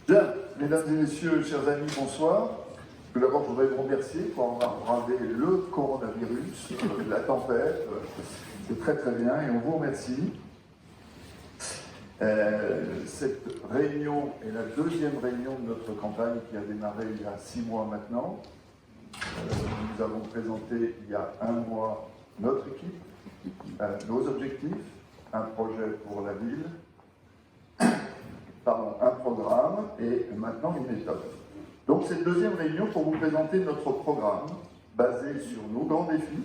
Bien, mesdames et messieurs, chers amis, bonsoir. Tout d'abord, je voudrais vous remercier pour avoir bravé le coronavirus, la tempête. C'est très très bien et on vous remercie. Cette réunion est la deuxième réunion de notre campagne qui a démarré il y a 6 mois maintenant. Nous avons présenté il y a 1 mois notre équipe, nos objectifs, un projet pour la ville, un programme et maintenant une méthode. Donc cette deuxième réunion pour vous présenter notre programme basé sur nos grands défis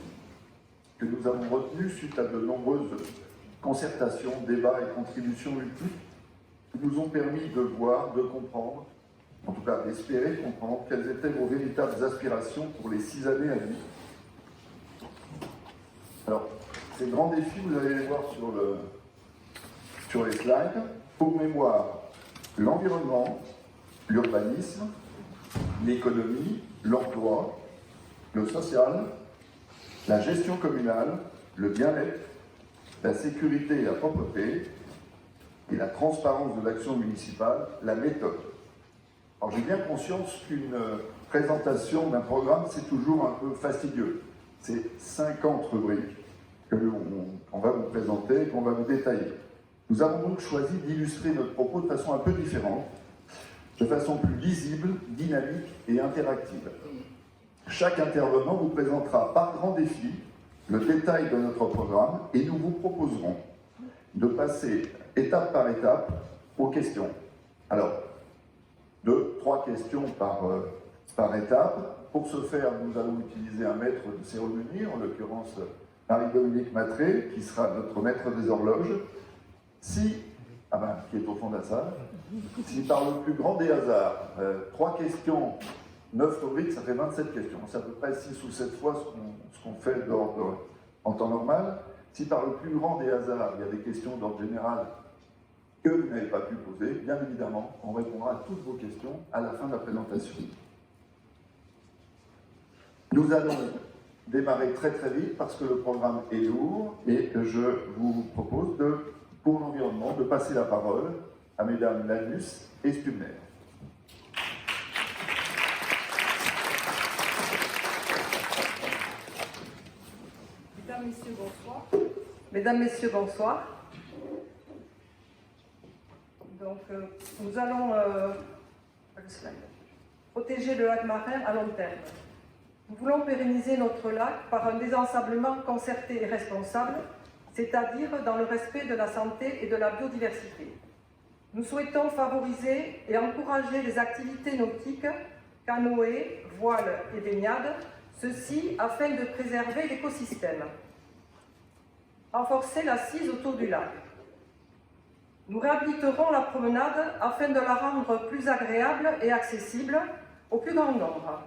que nous avons retenus suite à de nombreuses concertations, débats et contributions multiples qui nous ont permis de voir, de comprendre, en tout cas d'espérer comprendre quelles étaient vos véritables aspirations pour les 6 années à venir. Alors, ces grands défis, vous allez les voir sur les slides. Pour mémoire, l'environnement, l'urbanisme, l'économie, l'emploi, le social, la gestion communale, le bien-être, la sécurité et la propreté, et la transparence de l'action municipale, la méthode. Alors j'ai bien conscience qu'une présentation d'un programme, c'est toujours un peu fastidieux. C'est 50 rubriques qu'on va vous présenter, qu'on va vous détailler. Nous avons donc choisi d'illustrer notre propos de façon un peu différente, de façon plus lisible, dynamique et interactive. Chaque intervenant vous présentera par grand défi le détail de notre programme et nous vous proposerons de passer étape par étape aux questions. Alors, 2-3 questions par étape. Pour ce faire, nous allons utiliser un maître de cérémonie, en l'occurrence Marie-Dominique Matré, qui sera notre maître des horloges. Qui est au fond de la salle. Si par le plus grand des hasards, 3 questions, 9 rubriques, ça fait 27 questions. C'est à peu près 6 ou 7 fois ce qu'on fait d'ordre en temps normal. Si par le plus grand des hasards, il y a des questions d'ordre général que vous n'avez pas pu poser, bien évidemment, on répondra à toutes vos questions à la fin de la présentation. Nous allons démarrer très très vite parce que le programme est lourd et je vous propose pour l'environnement, de passer la parole à mesdames Lanus et Stubner. Mesdames, Messieurs, bonsoir. Mesdames, Messieurs, bonsoir. Donc, nous allons protéger le lac marin à long terme. Nous voulons pérenniser notre lac par un désensablement concerté et responsable, c'est-à-dire dans le respect de la santé et de la biodiversité. Nous souhaitons favoriser et encourager les activités nautiques, canoë, voile et baignade, ceci afin de préserver l'écosystème. Renforcer l'assise autour du lac. Nous réhabiliterons la promenade afin de la rendre plus agréable et accessible au plus grand nombre.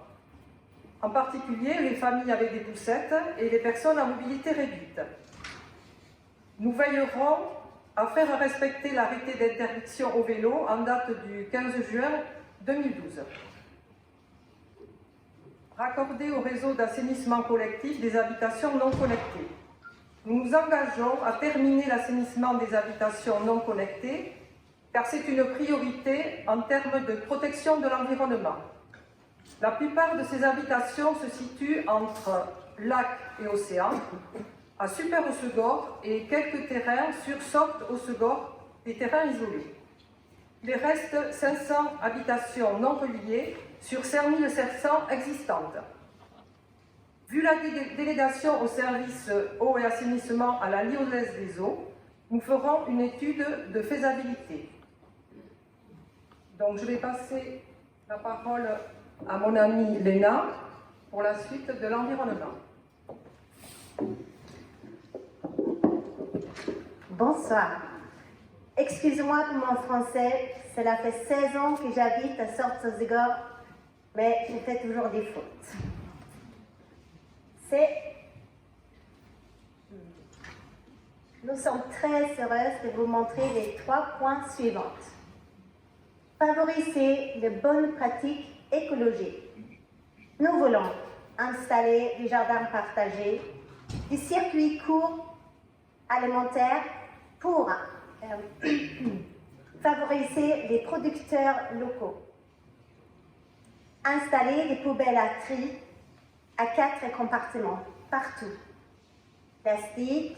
En particulier les familles avec des poussettes et les personnes à mobilité réduite. Nous veillerons à faire respecter l'arrêté d'interdiction au vélo en date du 15 juin 2012. Raccorder au réseau d'assainissement collectif des habitations non connectées. Nous nous engageons à terminer l'assainissement des habitations non connectées car c'est une priorité en termes de protection de l'environnement. La plupart de ces habitations se situent entre lac et océan, à Super-Hossegor et quelques terrains sur Sorte-Hossegor, des terrains isolés. Il reste 500 habitations non reliées sur 5700 existantes. Vu la délégation au service eau et assainissement à la Lyonnaise des eaux, nous ferons une étude de faisabilité. Donc je vais passer la parole à mon amie Léna pour la suite de l'environnement. Bonsoir. Excuse-moi pour mon français, cela fait 16 ans que j'habite à Sorte-Hossegor, mais je fais toujours des fautes. Nous sommes très heureuses de vous montrer les 3 points suivants. Favoriser de bonnes pratiques écologiques. Nous voulons installer des jardins partagés, des circuits courts alimentaires pour favoriser les producteurs locaux. Installer des poubelles à tri à 4 compartiments, partout. Plastique,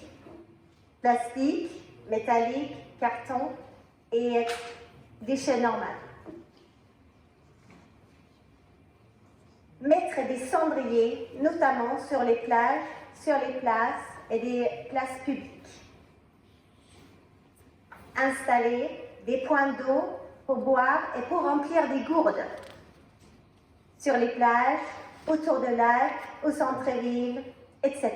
métallique, carton et déchets normaux. Mettre des cendriers, notamment sur les plages, sur les places et des places publiques. Installer des points d'eau pour boire et pour remplir des gourdes sur les plages, autour de lacs, au centre-ville, etc.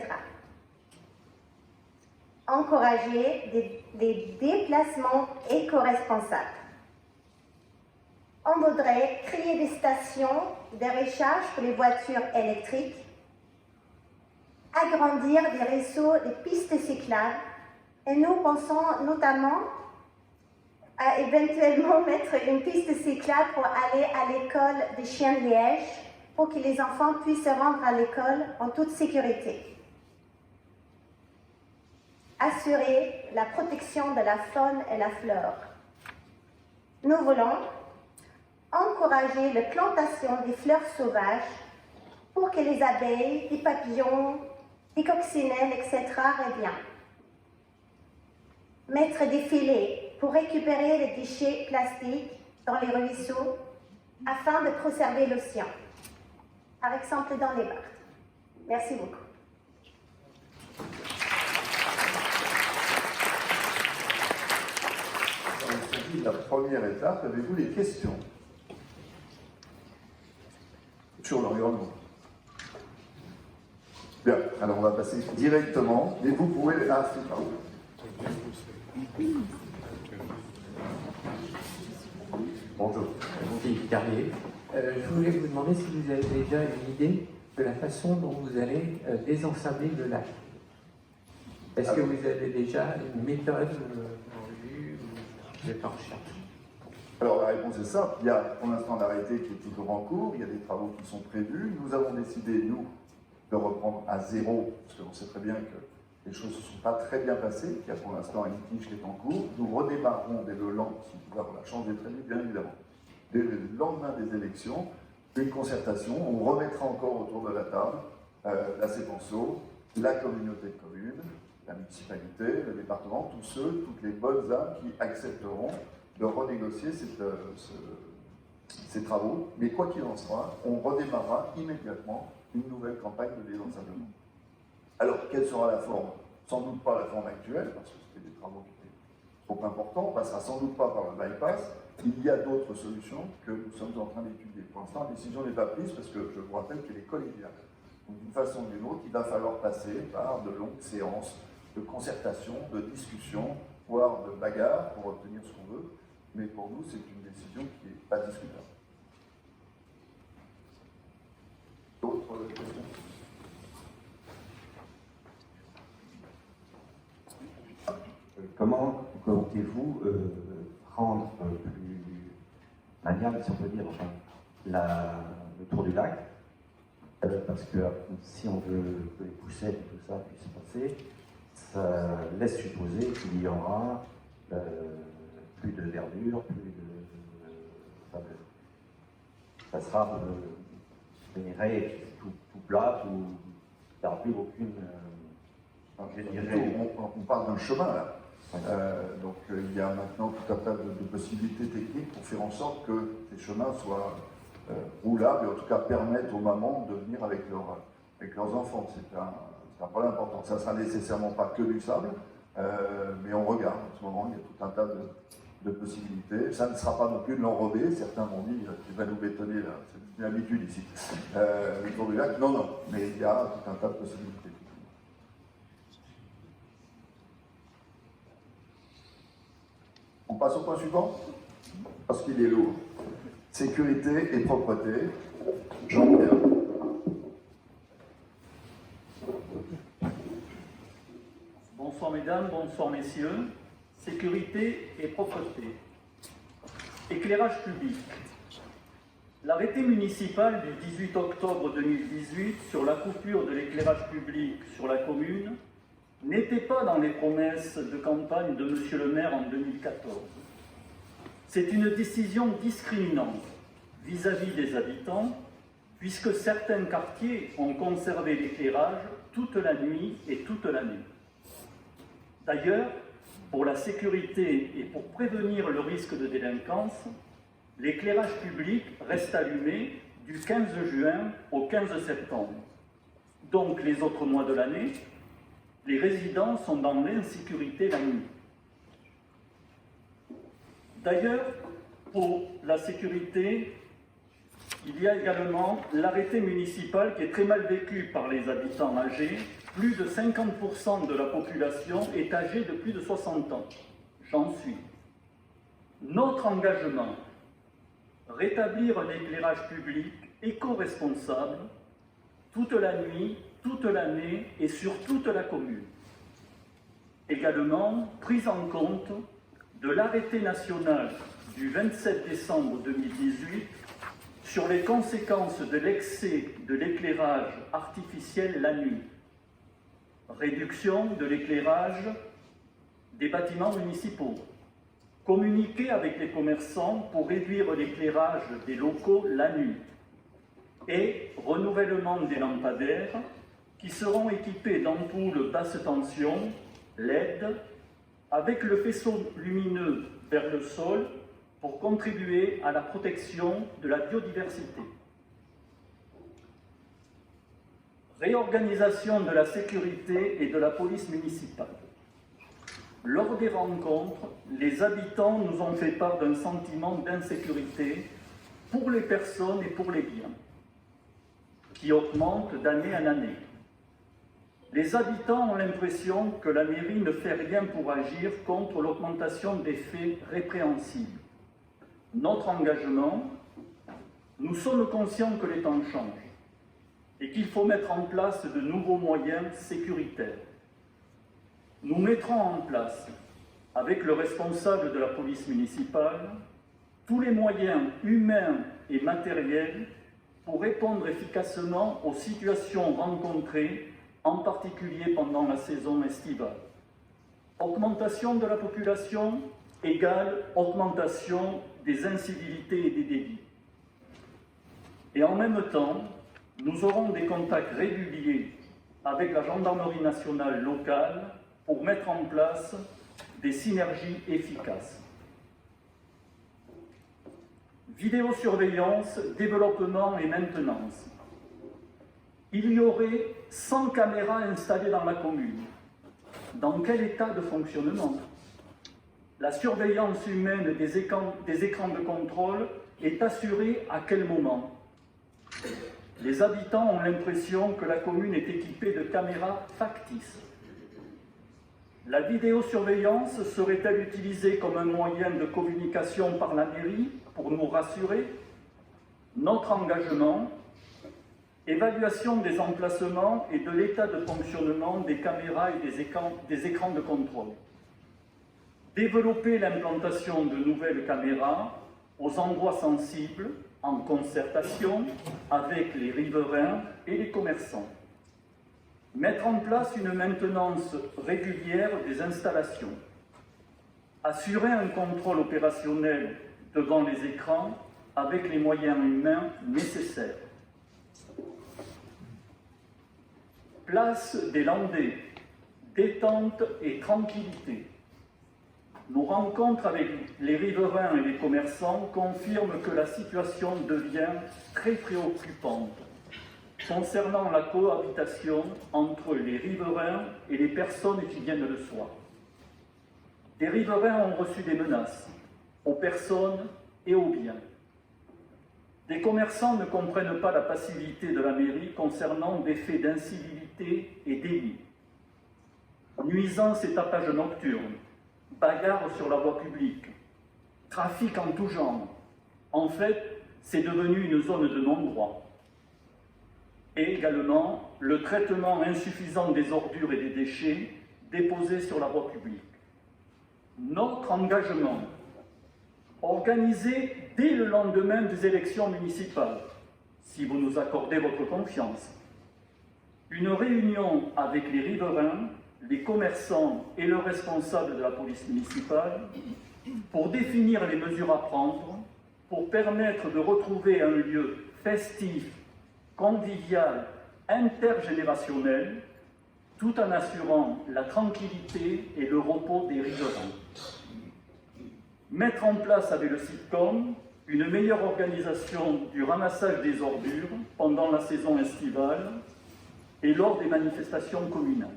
Encourager des déplacements éco-responsables. On voudrait créer des stations de recharge pour les voitures électriques, agrandir des réseaux de pistes cyclables, et nous pensons notamment à éventuellement mettre une piste cyclable pour aller à l'école de Chien-Liège, pour que les enfants puissent se rendre à l'école en toute sécurité. Assurer la protection de la faune et la flore. Nous voulons encourager la plantation des fleurs sauvages pour que les abeilles, les papillons, les coccinelles, etc. reviennent. Mettre des filets pour récupérer les déchets plastiques dans les ruisseaux afin de préserver l'océan, par exemple dans les barques. Merci beaucoup. Il s'agit de la première étape. Avez-vous des questions sur l'environnement? Bien, alors on va passer directement, et vous pouvez... Ah, c'est pas vous. Bonjour, Philippe Carrier. Je voulais vous demander si vous avez déjà une idée de la façon dont vous allez désensabler le lac. Est-ce que vous avez déjà une méthode en vue ou vous êtes en recherche? Alors la réponse est simple, il y a pour l'instant l'arrêté qui est toujours en cours, il y a des travaux qui sont prévus. Nous avons décidé, nous, de reprendre à zéro, parce qu'on sait très bien que les choses ne se sont pas très bien passées, qu'il y a pour l'instant un litige qui est en cours. Nous redémarrerons dès le lendemain, si la chance est prévue, bien évidemment, dès le lendemain des élections, une concertation. On remettra encore autour de la table la CEPANSO, la communauté de communes, la municipalité, le département, tous ceux, toutes les bonnes âmes qui accepteront de renégocier ces travaux. Mais quoi qu'il en soit, on redémarrera immédiatement une nouvelle campagne de désensablement. Alors, quelle sera la forme? Sans doute pas la forme actuelle, parce que c'était des travaux qui étaient trop importants. On passera sans doute pas par le bypass. Il y a d'autres solutions que nous sommes en train d'étudier. Pour l'instant, la décision n'est pas prise parce que je vous rappelle qu'elle est collégiale. Donc, d'une façon ou d'une autre, il va falloir passer par de longues séances de concertation, de discussion, voire de bagarre pour obtenir ce qu'on veut. Mais pour nous, c'est une décision qui n'est pas discutable. D'autres questions? Comment comptez-vous prendre plus maniable, si on peut dire, enfin, le tour du lac, parce que si on veut que les poussettes et tout ça puissent passer, ça laisse supposer qu'il y aura plus de verdure, ça sera vénéré tout plat, il n'y aura plus aucune... On parle d'un chemin là. Donc il y a maintenant tout un tas de possibilités techniques pour faire en sorte que ces chemins soient roulables et en tout cas permettent aux mamans de venir avec leurs enfants. C'est un problème important. Ça ne sera nécessairement pas que du sable, mais on regarde en ce moment, il y a tout un tas de possibilités. Ça ne sera pas non plus de l'enrober. Certains m'ont dit tu vas nous bétonner là, c'est une habitude ici. Le tour du lac, non, mais il y a tout un tas de possibilités. On passe au point suivant, parce qu'il est lourd. Sécurité et propreté. Jean-Pierre. Bonsoir mesdames, bonsoir messieurs. Sécurité et propreté. Éclairage public. L'arrêté municipal du 18 octobre 2018 sur la coupure de l'éclairage public sur la commune n'était pas dans les promesses de campagne de M. le maire en 2014. C'est une décision discriminante vis-à-vis des habitants, puisque certains quartiers ont conservé l'éclairage toute la nuit et toute l'année. D'ailleurs, pour la sécurité et pour prévenir le risque de délinquance, l'éclairage public reste allumé du 15 juin au 15 septembre. Donc, les autres mois de l'année, les résidents sont dans l'insécurité la nuit. D'ailleurs, pour la sécurité, il y a également l'arrêté municipal qui est très mal vécu par les habitants âgés. Plus de 50% de la population est âgée de plus de 60 ans. J'en suis. Notre engagement, rétablir un éclairage public éco-responsable toute la nuit, toute l'année et sur toute la commune. Également, prise en compte de l'arrêté national du 27 décembre 2018 sur les conséquences de l'excès de l'éclairage artificiel la nuit. Réduction de l'éclairage des bâtiments municipaux. Communiquer avec les commerçants pour réduire l'éclairage des locaux la nuit. Et renouvellement des lampadaires qui seront équipés d'ampoules basse tension, LED, avec le faisceau lumineux vers le sol pour contribuer à la protection de la biodiversité. Réorganisation de la sécurité et de la police municipale. Lors des rencontres, les habitants nous ont fait part d'un sentiment d'insécurité pour les personnes et pour les biens, qui augmente d'année en année. Les habitants ont l'impression que la mairie ne fait rien pour agir contre l'augmentation des faits répréhensibles. Notre engagement, nous sommes conscients que les temps changent et qu'il faut mettre en place de nouveaux moyens sécuritaires. Nous mettrons en place, avec le responsable de la police municipale, tous les moyens humains et matériels pour répondre efficacement aux situations rencontrées, en particulier pendant la saison estivale. Augmentation de la population égale augmentation des incivilités et des délits. Et en même temps, nous aurons des contacts réguliers avec la gendarmerie nationale locale pour mettre en place des synergies efficaces. Vidéosurveillance, développement et maintenance. Il y aurait 100 caméras installées dans la commune. Dans quel état de fonctionnement? La surveillance humaine des écrans de contrôle est assurée à quel moment? Les habitants ont l'impression que la commune est équipée de caméras factices. La vidéosurveillance serait-elle utilisée comme un moyen de communication par la mairie pour nous rassurer? Notre engagement, évaluation des emplacements et de l'état de fonctionnement des caméras et des écrans de contrôle. Développer l'implantation de nouvelles caméras aux endroits sensibles en concertation avec les riverains et les commerçants. Mettre en place une maintenance régulière des installations. Assurer un contrôle opérationnel devant les écrans avec les moyens humains nécessaires. Place des Landais, détente et tranquillité. Nos rencontres avec les riverains et les commerçants confirment que la situation devient très préoccupante concernant la cohabitation entre les riverains et les personnes qui viennent le soir. Des riverains ont reçu des menaces aux personnes et aux biens. Des commerçants ne comprennent pas la passivité de la mairie concernant des faits d'incivilité et délits. Nuisances et tapages nocturnes, bagarres sur la voie publique, trafic en tout genre. En fait, c'est devenu une zone de non-droit. Et également, le traitement insuffisant des ordures et des déchets déposés sur la voie publique. Notre engagement, organisé dès le lendemain des élections municipales, si vous nous accordez votre confiance, une réunion avec les riverains les commerçants et le responsable de la police municipale pour définir les mesures à prendre pour permettre de retrouver un lieu festif, convivial, intergénérationnel, tout en assurant la tranquillité et le repos des riverains. Mettre en place avec le SITCOM une meilleure organisation du ramassage des ordures pendant la saison estivale et lors des manifestations communales.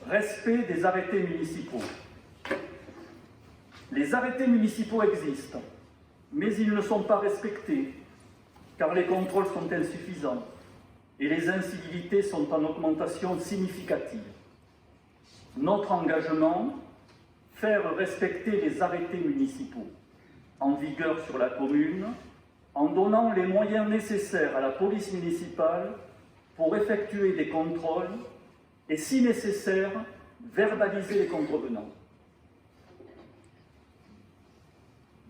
Respect des arrêtés municipaux. Les arrêtés municipaux existent, mais ils ne sont pas respectés, car les contrôles sont insuffisants et les incivilités sont en augmentation significative. Notre engagement, faire respecter les arrêtés municipaux en vigueur sur la commune, en donnant les moyens nécessaires à la police municipale pour effectuer des contrôles et, si nécessaire, verbaliser les contrevenants.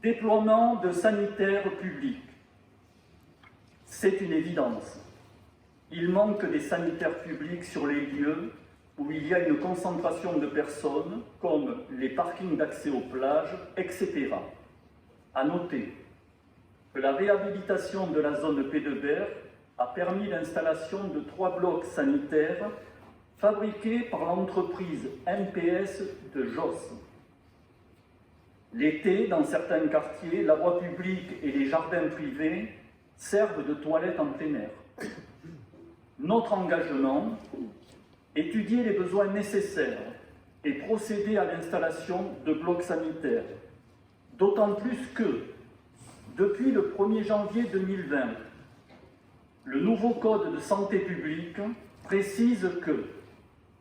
Déploiement de sanitaires publics. C'est une évidence. Il manque des sanitaires publics sur les lieux où il y a une concentration de personnes, comme les parkings d'accès aux plages, etc. À noter que la réhabilitation de la zone P2R a permis l'installation de 3 blocs sanitaires fabriqués par l'entreprise MPS de Josse. L'été, dans certains quartiers, la voie publique et les jardins privés servent de toilettes en plein air. Notre engagement, étudier les besoins nécessaires et procéder à l'installation de blocs sanitaires, d'autant plus que, depuis le 1er janvier 2020, le nouveau Code de santé publique précise que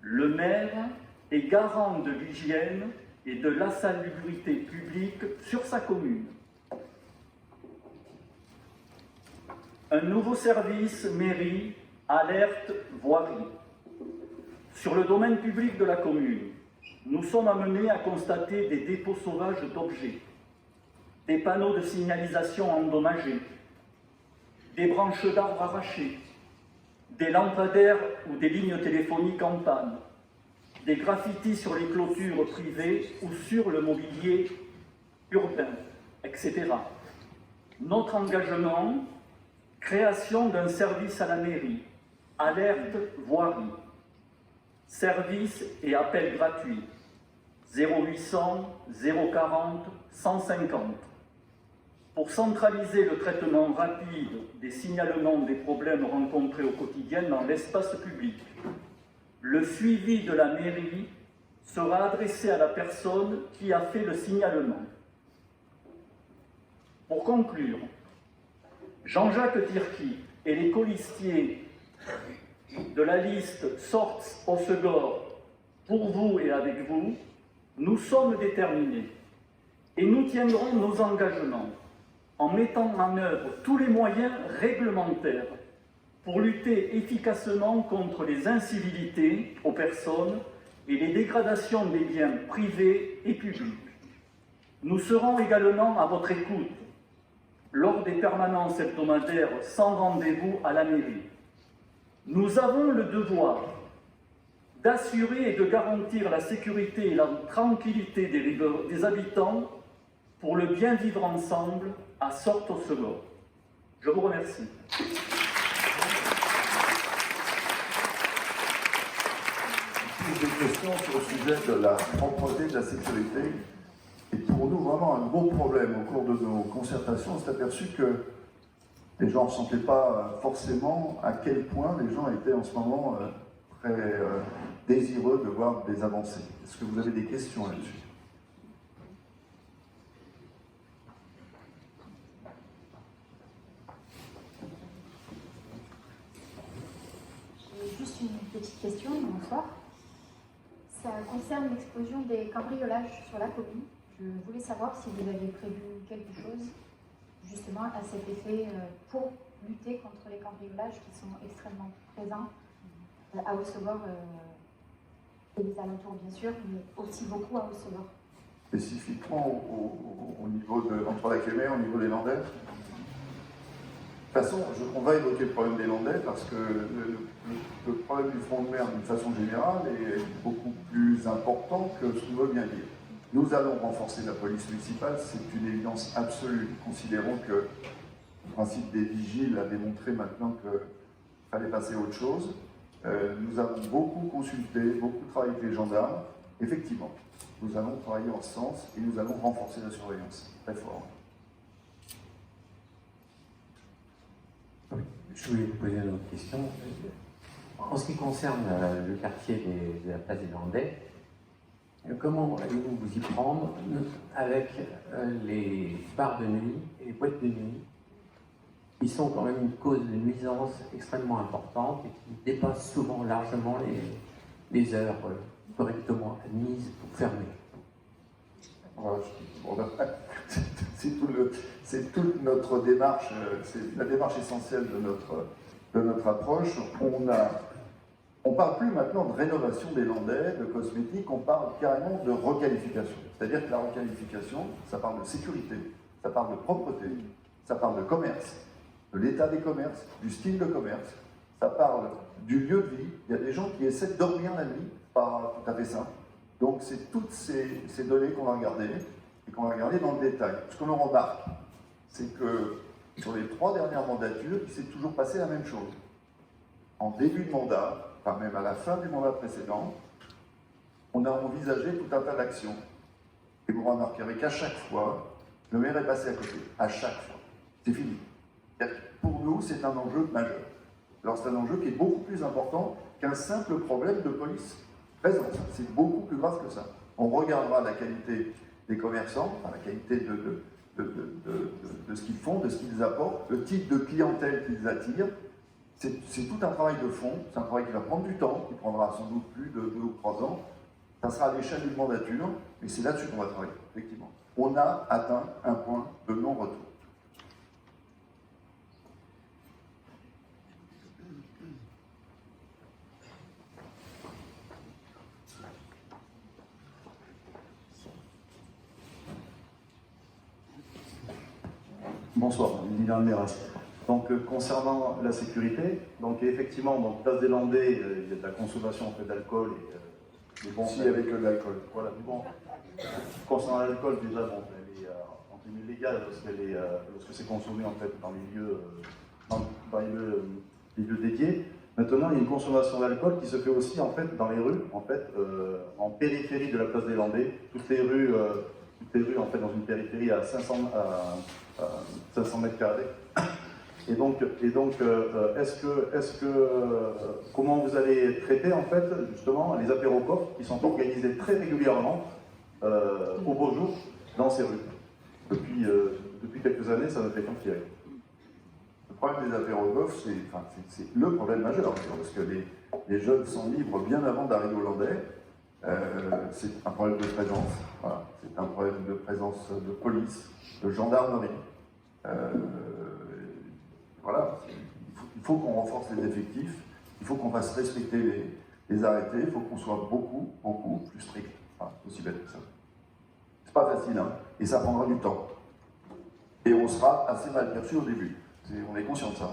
le maire est garant de l'hygiène et de la salubrité publique sur sa commune. Un nouveau service mairie alerte voirie. Sur le domaine public de la commune, nous sommes amenés à constater des dépôts sauvages d'objets, des panneaux de signalisation endommagés, des branches d'arbres arrachées, des lampadaires ou des lignes téléphoniques en panne, des graffitis sur les clôtures privées ou sur le mobilier urbain, etc. Notre engagement, création d'un service à la mairie, alerte voirie, service et appel gratuit, 0800 040 150, pour centraliser le traitement rapide des signalements des problèmes rencontrés au quotidien dans l'espace public. Le suivi de la mairie sera adressé à la personne qui a fait le signalement. Pour conclure, Jean-Jacques Tirki et les colistiers de la liste Sorts Hossegor, pour vous et avec vous, nous sommes déterminés et nous tiendrons nos engagements en mettant en œuvre tous les moyens réglementaires pour lutter efficacement contre les incivilités aux personnes et les dégradations des biens privés et publics. Nous serons également à votre écoute lors des permanences hebdomadaires sans rendez-vous à la mairie. Nous avons le devoir d'assurer et de garantir la sécurité et la tranquillité des habitants pour le bien vivre ensemble à Sorts-Hossegor. Je vous remercie. Des questions sur le sujet de la propreté, de la sécurité. Et pour nous, vraiment un gros problème au cours de nos concertations, on s'est aperçu que les gens ne sentaient pas forcément à quel point les gens étaient en ce moment très désireux de voir des avancées. Est-ce que vous avez des questions là-dessus ? J'ai juste une petite question, bonsoir. Ça concerne l'explosion des cambriolages sur la commune. Je voulais savoir si vous aviez prévu quelque chose justement à cet effet pour lutter contre les cambriolages qui sont extrêmement présents à Hossegor et les alentours bien sûr, mais aussi beaucoup à Hossegor. Spécifiquement au niveau de, entre la Kémé, au niveau des Landes ? toute façon, on va évoquer le problème des Landais parce que le problème du front de mer, d'une façon générale, est beaucoup plus important que ce qu'on veut bien dire. Nous allons renforcer la police municipale, c'est une évidence absolue. Considérons que le principe des vigiles a démontré maintenant qu'il fallait passer à autre chose. Nous avons beaucoup consulté, beaucoup travaillé avec les gendarmes. Effectivement, nous allons travailler en ce sens et nous allons renforcer la surveillance très fort. Oui, je voulais vous poser une autre question. En ce qui concerne le quartier de la place des Landais, comment allez-vous vous y prendre avec les bars de nuit et les boîtes de nuit qui sont quand même une cause de nuisance extrêmement importante et qui dépassent souvent largement les heures correctement admises pour fermer? C'est toute notre démarche, c'est la démarche essentielle de notre approche. On ne parle plus maintenant de rénovation des landais, de cosmétiques, on parle carrément de requalification. C'est-à-dire que la requalification, ça parle de sécurité, ça parle de propreté, ça parle de commerce, de l'état des commerces, du style de commerce, ça parle du lieu de vie. Il y a des gens qui essaient de dormir la nuit, pas tout à fait simple. Donc c'est toutes ces données qu'on va regarder et qu'on va regarder dans le détail. Ce que l'on remarque, c'est que sur les 3 dernières mandatures, il s'est toujours passé la même chose. En début de mandat, enfin même à la fin du mandat précédent, on a envisagé tout un tas d'actions. Et vous remarquerez qu'à chaque fois, le maire est passé à côté. À chaque fois. C'est fini. Pour nous, c'est un enjeu majeur. Alors c'est un enjeu qui est beaucoup plus important qu'un simple problème de police présente. C'est beaucoup plus grave que ça. On regardera la qualité des commerçants, enfin, la qualité de ce qu'ils font, de ce qu'ils apportent, le type de clientèle qu'ils attirent. C'est tout un travail de fond, c'est un travail qui va prendre du temps, qui prendra sans doute plus de 2 ou 3 ans. Ça sera à l'échelle d'une mandature, mais c'est là-dessus qu'on va travailler, effectivement. On a atteint un point de non-retour. Bonsoir, Dylan Meras. Donc, concernant la sécurité, donc effectivement, donc place des Landais, il y a de la consommation en fait, d'alcool et des bons. Si, avec de l'alcool. Voilà, du bon. Concernant l'alcool, déjà, bon, elle est en tenue légale lorsque c'est consommé en fait dans les lieux, les lieux dédiés. Maintenant, il y a une consommation d'alcool qui se fait aussi en fait dans les rues, en fait, en périphérie de la place des Landais. Toutes les rues en fait dans une périphérie à 500 mètres carrés. Et donc, comment vous allez traiter en fait justement les apéros-coffres qui sont organisés très régulièrement au beau jour dans ces rues. Depuis quelques années, ça ne fait qu'empirer. Le problème des apéros-coffres, c'est le problème majeur, parce que les jeunes sont libres bien avant d'arriver au Landais. C'est un problème de présence, voilà. C'est un problème de présence de police, de gendarmerie. Voilà, il faut qu'on renforce les effectifs, il faut qu'on fasse respecter les arrêtés, il faut qu'on soit beaucoup plus strict. Voilà, c'est aussi bête que ça. C'est pas facile, hein, et ça prendra du temps. Et on sera assez mal perçu au début. On est conscient de ça.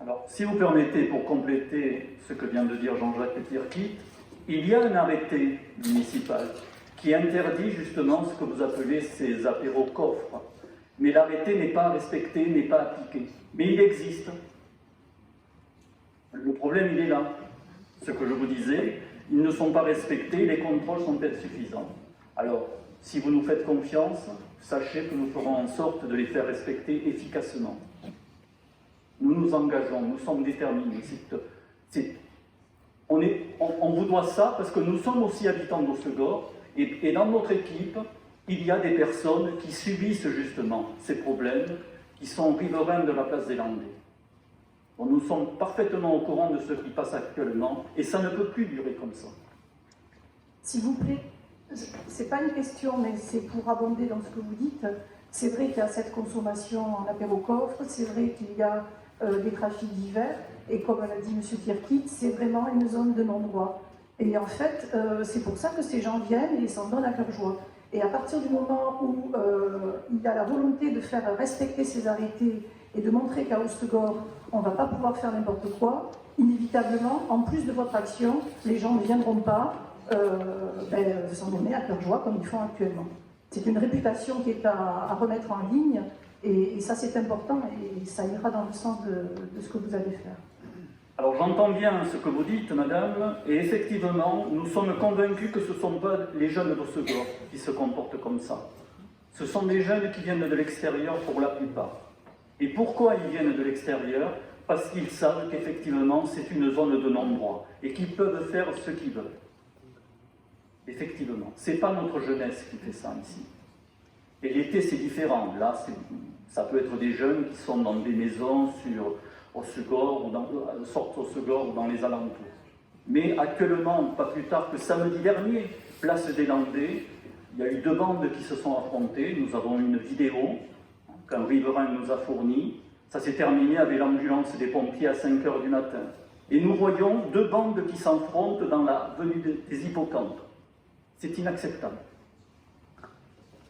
Alors, si vous permettez, pour compléter ce que vient de dire Jean-Jacques Tirkit, il y a un arrêté municipal qui interdit justement ce que vous appelez ces apéros-coffres. Mais l'arrêté n'est pas respecté, n'est pas appliqué. Mais il existe. Le problème, il est là. Ce que je vous disais, ils ne sont pas respectés, les contrôles sont insuffisants. Alors, si vous nous faites confiance, sachez que nous ferons en sorte de les faire respecter efficacement. Nous nous engageons, nous sommes déterminés. On vous doit ça parce que nous sommes aussi habitants d'Hossegor et dans notre équipe, il y a des personnes qui subissent justement ces problèmes, qui sont riverains de la place des Landais. Bon, nous sommes parfaitement au courant de ce qui passe actuellement et ça ne peut plus durer comme ça. S'il vous plaît, c'est pas une question, mais c'est pour abonder dans ce que vous dites. C'est vrai qu'il y a cette consommation en apéro-coffre, c'est vrai qu'il y a des trafics divers, et comme l'a dit M. Tirkit, c'est vraiment une zone de non-droit. Et en fait, c'est pour ça que ces gens viennent et s'en donnent à cœur joie. Et à partir du moment où il y a la volonté de faire respecter ces arrêtés et de montrer qu'à Hossegor, on ne va pas pouvoir faire n'importe quoi, inévitablement, en plus de votre action, les gens ne viendront pas s'en donner à cœur joie comme ils font actuellement. C'est une réputation qui est à remettre en ligne, et ça c'est important, et ça ira dans le sens de ce que vous allez faire. Alors j'entends bien ce que vous dites, madame, et effectivement, nous sommes convaincus que ce ne sont pas les jeunes d'Hossegor qui se comportent comme ça. Ce sont des jeunes qui viennent de l'extérieur pour la plupart. Et pourquoi ils viennent de l'extérieur? Parce qu'ils savent qu'effectivement c'est une zone de non-droit et qu'ils peuvent faire ce qu'ils veulent. Effectivement, ce n'est pas notre jeunesse qui fait ça ici. Et l'été c'est différent. Là, ça peut être des jeunes qui sont dans des maisons sur Hossegor, ou sortent Hossegor ou dans les alentours. Mais actuellement, pas plus tard que samedi dernier, place des Landais, il y a eu 2 bandes qui se sont affrontées. Nous avons une vidéo qu'un riverain nous a fournie. Ça s'est terminé avec l'ambulance des pompiers à 5 h du matin. Et nous voyons 2 bandes qui s'affrontent dans la venue des hippocampes. C'est inacceptable.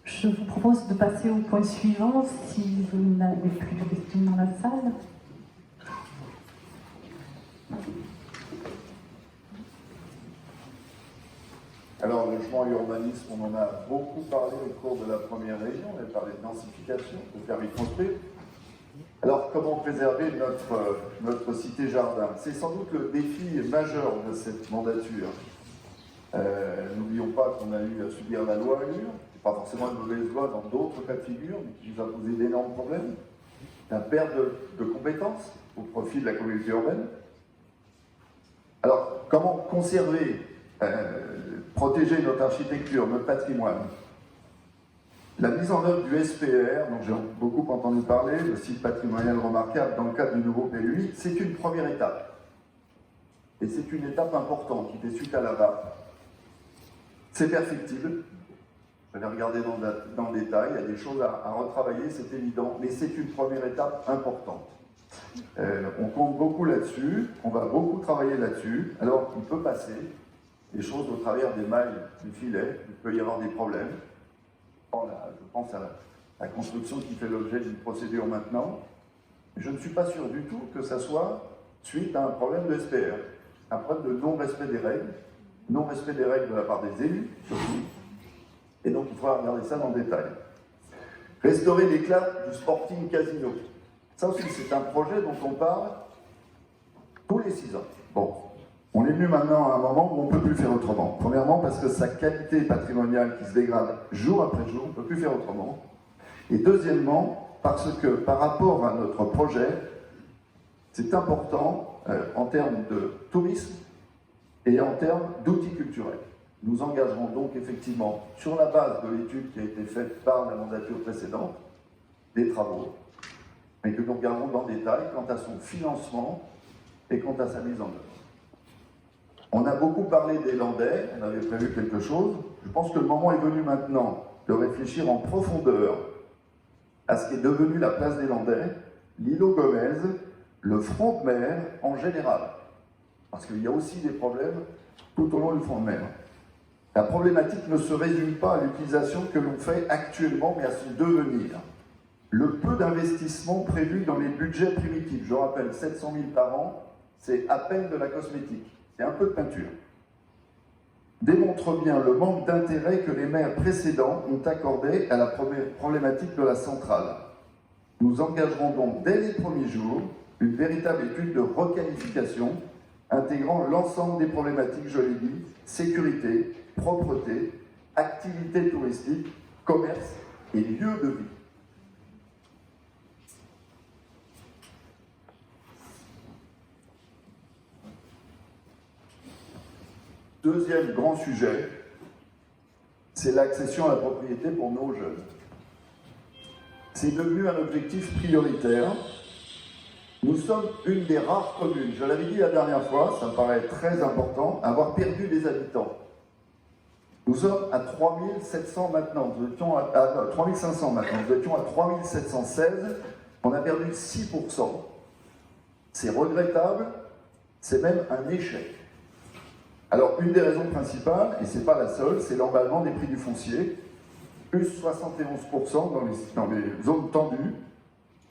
Je vous propose de passer au point suivant, si vous n'avez plus de questions dans la salle. Alors, logement et urbanisme, on en a beaucoup parlé au cours de la première réunion. On a parlé de densification, de permis de construire. Alors, comment préserver notre cité-jardin? C'est sans doute le défi majeur de cette mandature. N'oublions pas qu'on a eu à subir la loi ALUR, pas forcément une mauvaise loi dans d'autres cas de figure, mais qui nous a posé d'énormes problèmes. La perte de compétences au profit de la communauté urbaine. Alors, comment conserver, protéger notre architecture, notre patrimoine? La mise en œuvre du SPR, dont j'ai beaucoup entendu parler, le site patrimonial remarquable dans le cadre du nouveau PLUI, c'est une première étape. Et c'est une étape importante qui fait suite à la VAP. C'est perfectible. Je vais regarder dans le détail, il y a des choses à retravailler, c'est évident, mais c'est une première étape importante. On compte beaucoup là-dessus, on va beaucoup travailler là-dessus. Alors, il peut passer des choses au travers des mailles du filet, il peut y avoir des problèmes. Je pense à la construction qui fait l'objet d'une procédure maintenant. Je ne suis pas sûr du tout que ça soit suite à un problème de SPR, un problème de non-respect des règles de la part des élus, surtout. Et donc, il faudra regarder ça dans le détail. Restaurer l'éclat du Sporting Casino. Ça aussi, c'est un projet dont on parle tous les 6 ans. Bon, on est venu maintenant à un moment où on ne peut plus faire autrement. Premièrement, parce que sa qualité patrimoniale qui se dégrade jour après jour, on ne peut plus faire autrement. Et deuxièmement, parce que par rapport à notre projet, c'est important en termes de tourisme et en termes d'outils culturels. Nous engagerons donc effectivement, sur la base de l'étude qui a été faite par la mandature précédente, des travaux, mais que nous regarderons dans le détail quant à son financement et quant à sa mise en œuvre. On a beaucoup parlé des Landais, on avait prévu quelque chose. Je pense que le moment est venu maintenant de réfléchir en profondeur à ce qui est devenu la place des Landais, l'îlot Gomez, le front de mer en général. Parce qu'il y a aussi des problèmes tout au long du front de mer. La problématique ne se résume pas à l'utilisation que l'on fait actuellement, mais à son devenir. Le peu d'investissement prévu dans les budgets primitifs, je rappelle 700 000 par an, c'est à peine de la cosmétique, c'est un peu de peinture, démontre bien le manque d'intérêt que les maires précédents ont accordé à la problématique de la centrale. Nous engagerons donc dès les premiers jours une véritable étude de requalification intégrant l'ensemble des problématiques, je l'ai dit, sécurité, propreté, activité touristique, commerce et lieu de vie. Deuxième grand sujet, c'est l'accession à la propriété pour nos jeunes. C'est devenu un objectif prioritaire. Nous sommes une des rares communes, je l'avais dit la dernière fois, ça me paraît très important, avoir perdu des habitants. Nous sommes à 3700 maintenant, nous étions à 3500 maintenant, nous étions à 3716, on a perdu 6%. C'est regrettable, c'est même un échec. Alors, une des raisons principales, et ce n'est pas la seule, c'est l'emballement des prix du foncier. plus 71% dans les zones tendues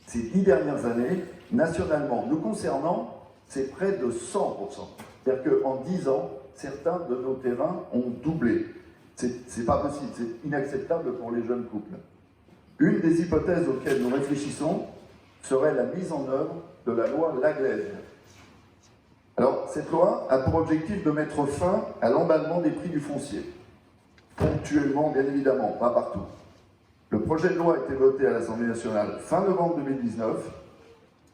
ces 10 dernières années, nationalement. Nous concernant, c'est près de 100%. C'est-à-dire qu'en 10 ans, certains de nos terrains ont doublé. C'est pas possible, c'est inacceptable pour les jeunes couples. Une des hypothèses auxquelles nous réfléchissons serait la mise en œuvre de la loi Laglaise. Alors, cette loi a pour objectif de mettre fin à l'emballement des prix du foncier. Ponctuellement, bien évidemment, pas partout. Le projet de loi a été voté à l'Assemblée nationale fin novembre 2019.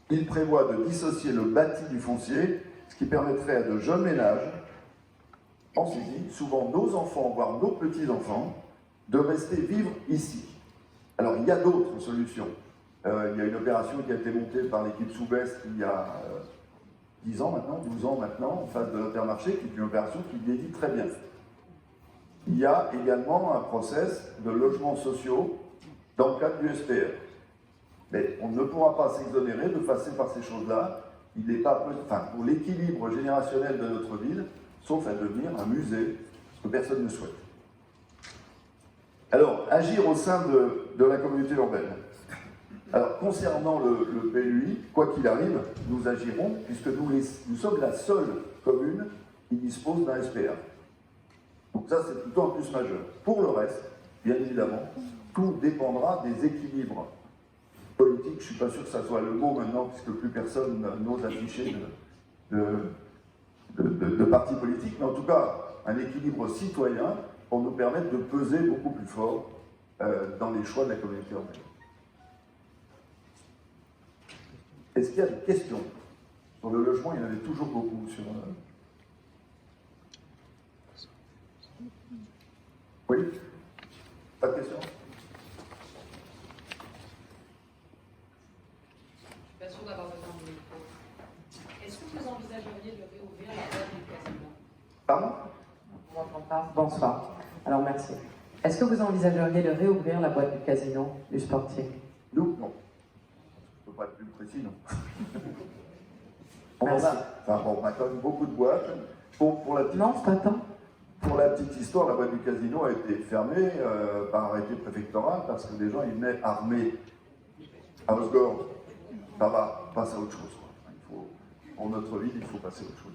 Il prévoit de dissocier le bâti du foncier, ce qui permettrait à de jeunes ménages, pensez-y, souvent nos enfants, voire nos petits-enfants, de rester vivre ici. Alors, il y a d'autres solutions. Il y a une opération qui a été montée par l'équipe Soubest il y a 10 ans maintenant, 12 ans maintenant, en face de l'Intermarché, qui est une opération qui dédie très bien. Il y a également un process de logements sociaux dans le cadre du SPR. Mais on ne pourra pas s'exonérer de passer par ces choses-là. Il n'est pas pour l'équilibre générationnel de notre ville, sauf à devenir un musée, ce que personne ne souhaite. Alors, agir au sein de la communauté urbaine. Alors, concernant le PLUI, quoi qu'il arrive, nous agirons, puisque nous sommes la seule commune qui dispose d'un SPR. Donc ça, c'est plutôt un plus majeur. Pour le reste, bien évidemment, tout dépendra des équilibres politiques. Je ne suis pas sûr que ça soit le mot maintenant, puisque plus personne n'ose afficher de parti politique, mais en tout cas, un équilibre citoyen pour nous permettre de peser beaucoup plus fort dans les choix de la communauté urbaine. Est-ce qu'il y a des questions sur le logement? Il y en avait toujours beaucoup sur... Oui? Pas de questions? Je suis pas sûre d'avoir besoin de micro. Est-ce que vous envisageriez de réouvrir la boîte du casino? Pardon? On m'entend pas. Bonsoir. Alors merci. Est-ce que vous envisageriez de réouvrir la boîte du casino du Sporting? Nous, non. Je ne peux pas être plus précis, non. Merci. On a quand même beaucoup de boîtes. Non, pas tant. Pour la petite histoire, la boîte du casino a été fermée par arrêté préfectoral parce que des gens ils venaient armés à Osgore. Ça va, passe à autre chose. Quoi. Pour notre ville, il faut passer à autre chose.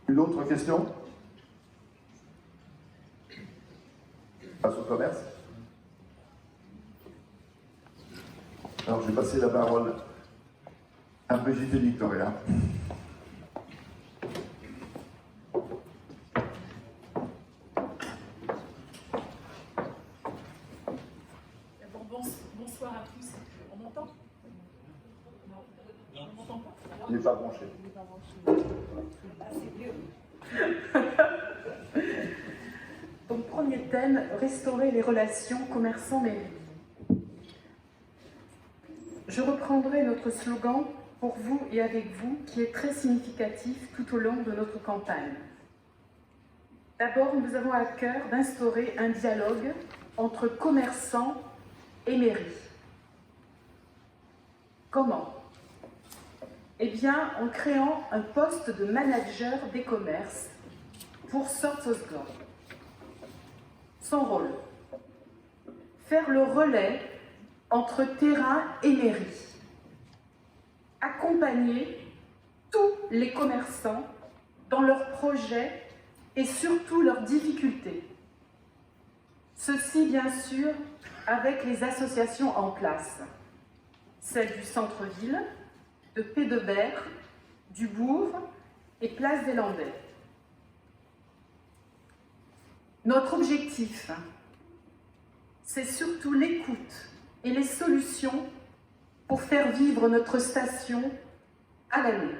Une autre question? Passe au commerce. Alors, je vais passer la parole à Brigitte et Victoria. Bonsoir à tous. On m'entend? Non. On m'entend pas? Il n'est pas branché. Donc, premier thème, restaurer les relations commerçants-mairie. Je reprendrai notre slogan pour vous et avec vous, qui est très significatif tout au long de notre campagne. D'abord, nous avons à cœur d'instaurer un dialogue entre commerçants et mairie. Comment? Eh bien, en créant un poste de manager des commerces pour Sorts-Osgore. Son rôle, faire le relais entre terrain et mairie. Accompagner tous les commerçants dans leurs projets et surtout leurs difficultés. Ceci, bien sûr, avec les associations en place, celles du centre-ville, de Pédebert, du Bourg et Place des Landais. Notre objectif, c'est surtout l'écoute et les solutions pour faire vivre notre station à l'année.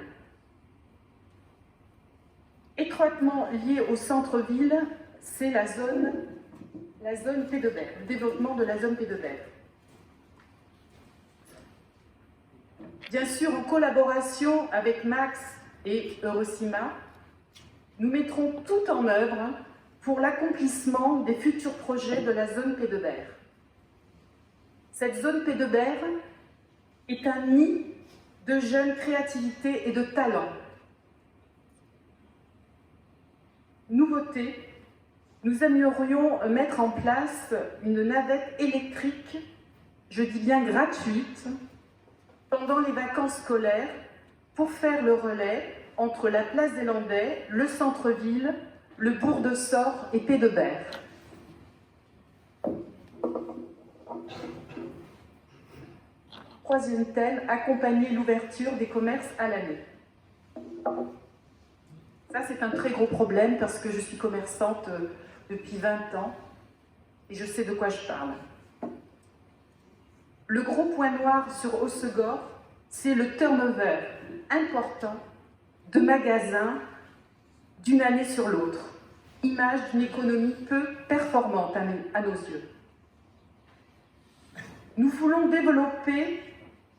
Étroitement liée au centre-ville, c'est la zone Pédebert, le développement de la zone Pédebert. Bien sûr, en collaboration avec Max et Eurocima, nous mettrons tout en œuvre pour l'accomplissement des futurs projets de la zone Pédebert. Cette zone Pédebert est un nid de jeunes créativité et de talent. Nouveauté, Nous aimerions mettre en place une navette électrique, je dis bien gratuite, pendant les vacances scolaires pour faire le relais entre la place des Landais, le centre-ville, le bourg de Sort et Pé-de-Berre. Troisième thème, accompagner l'ouverture des commerces à l'année. Ça, c'est un très gros problème parce que je suis commerçante depuis 20 ans et je sais de quoi je parle. Le gros point noir sur Hossegor, c'est le turnover important de magasins d'une année sur l'autre, image d'une économie peu performante à nos yeux. Nous voulons développer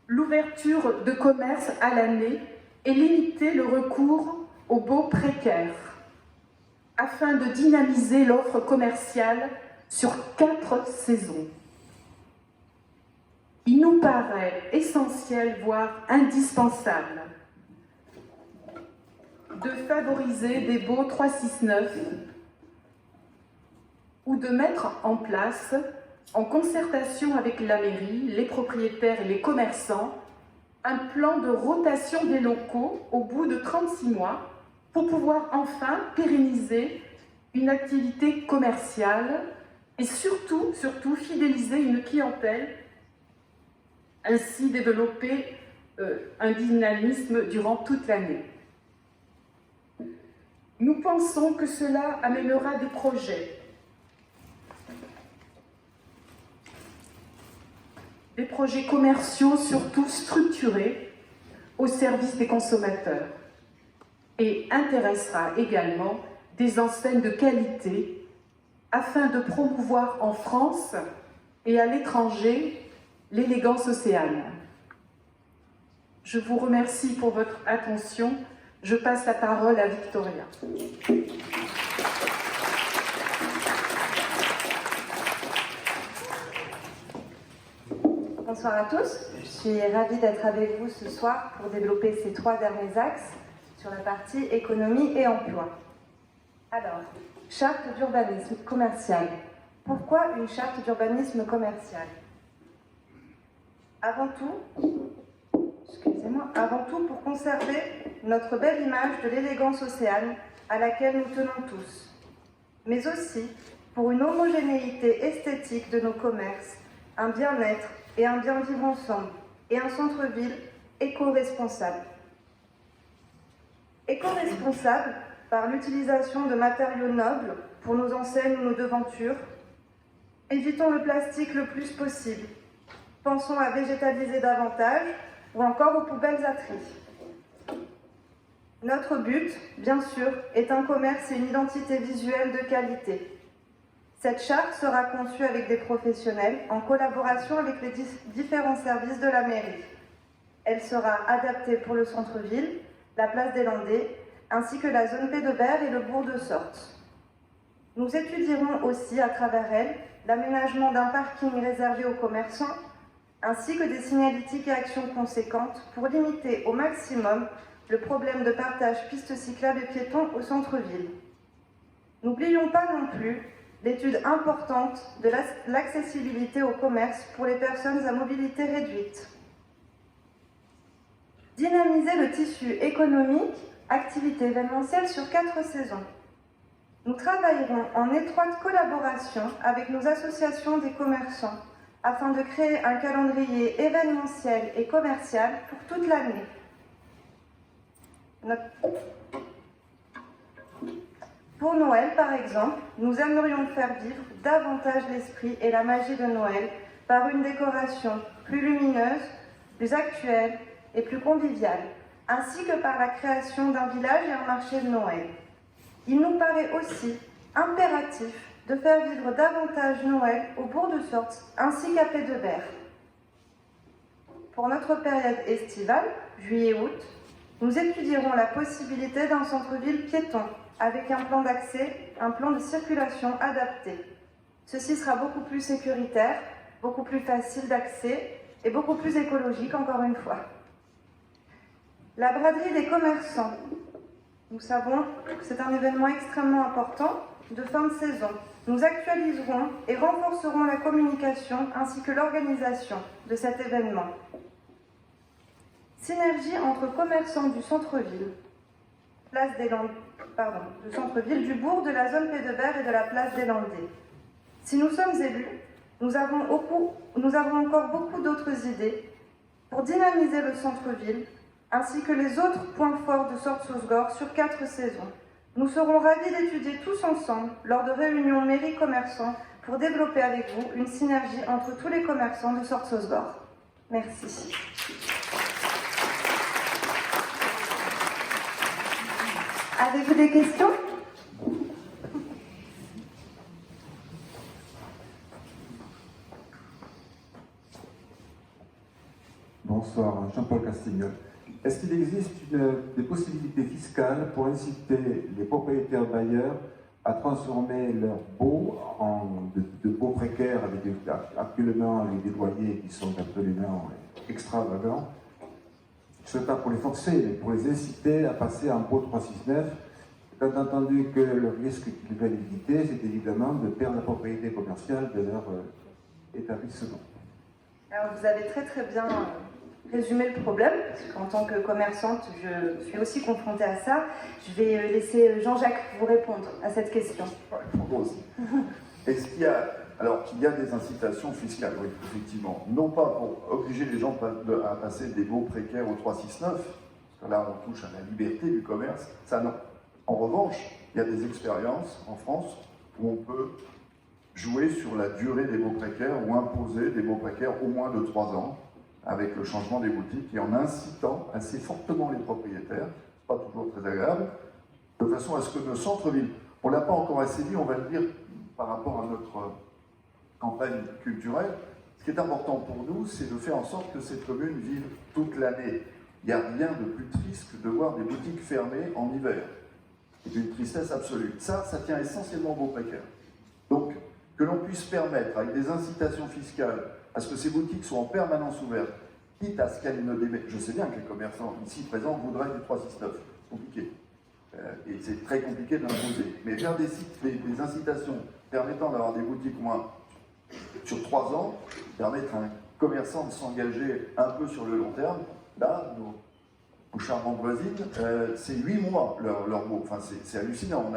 l'ouverture de commerce à l'année et limiter le recours aux baux précaires afin de dynamiser l'offre commerciale sur 4 saisons. Il nous paraît essentiel, voire indispensable, de favoriser des baux 369 ou de mettre en place, en concertation avec la mairie, les propriétaires et les commerçants, un plan de rotation des locaux au bout de 36 mois pour pouvoir enfin pérenniser une activité commerciale et surtout fidéliser une clientèle, ainsi développer un dynamisme durant toute l'année. Nous pensons que cela amènera des projets commerciaux surtout structurés au service des consommateurs et intéressera également des enseignes de qualité afin de promouvoir en France et à l'étranger l'élégance océane. Je vous remercie pour votre attention. Je passe la parole à Victoria. Bonsoir à tous, je suis ravie d'être avec vous ce soir pour développer ces 3 derniers axes sur la partie économie et emploi. Alors, charte d'urbanisme commercial. Pourquoi une charte d'urbanisme commercial ? Avant tout pour conserver notre belle image de l'élégance océane à laquelle nous tenons tous, mais aussi pour une homogénéité esthétique de nos commerces, un bien-être et un bien vivre ensemble, et un centre-ville éco-responsable. Éco-responsable par l'utilisation de matériaux nobles pour nos enseignes ou nos devantures. Évitons le plastique le plus possible. Pensons à végétaliser davantage ou encore aux poubelles à tri. Notre but, bien sûr, est un commerce et une identité visuelle de qualité. Cette charte sera conçue avec des professionnels en collaboration avec les différents services de la mairie. Elle sera adaptée pour le centre-ville, la place des Landais, ainsi que la zone Pé-de-Berre et le bourg de Sorte. Nous étudierons aussi à travers elle l'aménagement d'un parking réservé aux commerçants, ainsi que des signalétiques et actions conséquentes pour limiter au maximum le problème de partage pistes cyclables et piétons au centre-ville. N'oublions pas non plus l'étude importante de l'accessibilité au commerce pour les personnes à mobilité réduite. Dynamiser le tissu économique, activité événementielle sur 4 saisons. Nous travaillerons en étroite collaboration avec nos associations des commerçants afin de créer un calendrier événementiel et commercial pour toute l'année. Pour Noël, par exemple, nous aimerions faire vivre davantage l'esprit et la magie de Noël par une décoration plus lumineuse, plus actuelle et plus conviviale, ainsi que par la création d'un village et un marché de Noël. Il nous paraît aussi impératif de faire vivre davantage Noël au bourg de Sorte ainsi qu'à Pé-de-Berre. Pour notre période estivale, juillet-août, nous étudierons la possibilité d'un centre-ville piéton avec un plan d'accès, un plan de circulation adapté. Ceci sera beaucoup plus sécuritaire, beaucoup plus facile d'accès et beaucoup plus écologique encore une fois. La braderie des commerçants. Nous savons que c'est un événement extrêmement important de fin de saison. Nous actualiserons et renforcerons la communication ainsi que l'organisation de cet événement. Synergie entre commerçants du centre-ville, du centre-ville, du bourg, de la zone Pédebert et de la place des Landais. Si nous sommes élus, nous avons encore beaucoup d'autres idées pour dynamiser le centre-ville ainsi que les autres points forts de Sorts-Sauzegorre sur 4 saisons. Nous serons ravis d'étudier tous ensemble lors de réunions mairie commerçants pour développer avec vous une synergie entre tous les commerçants de Sorts-Sauzegorre. Merci. Avez-vous des questions? Bonsoir, Jean-Paul Castignol. Est-ce qu'il existe des possibilités fiscales pour inciter les propriétaires bailleurs à transformer leurs baux de baux précaires avec actuellement des loyers qui sont absolument extravagants? Ce n'est pas pour les forcer, mais pour les inciter à passer en baux 369, étant entendu que le risque qu'ils veulent éviter, c'est évidemment de perdre la propriété commerciale de leur établissement. Alors vous avez très très bien résumé le problème, parce qu'en tant que commerçante, je suis aussi confrontée à ça. Je vais laisser Jean-Jacques vous répondre à cette question. Moi aussi. Est-ce qu'il y a... Alors, il y a des incitations fiscales, oui, effectivement. Non pas pour obliger les gens à passer des baux précaires au 369, parce que là, on touche à la liberté du commerce, ça non. En revanche, il y a des expériences en France où on peut jouer sur la durée des baux précaires ou imposer des baux précaires au moins de 3 ans, avec le changement des boutiques et en incitant assez fortement les propriétaires, pas toujours très agréable, de façon à ce que nos centres-villes, on ne l'a pas encore assez dit, on va le dire par rapport à notre campagne culturelle, ce qui est important pour nous, c'est de faire en sorte que ces communes vivent toute l'année. Il n'y a rien de plus triste que de voir des boutiques fermées en hiver. C'est une tristesse absolue. Ça tient essentiellement aux baux précaires. Donc, que l'on puisse permettre, avec des incitations fiscales, à ce que ces boutiques soient en permanence ouvertes, quitte à ce qu'elles ne démettent. Je sais bien que les commerçants ici présents voudraient du 369, c'est compliqué. Et c'est très compliqué de l'imposer. Mais faire des incitations permettant d'avoir des boutiques au moins sur 3 ans, permettre à un commerçant de s'engager un peu sur le long terme, là, nos charmantes voisines, c'est 8 mois leur baux. Enfin, c'est hallucinant. On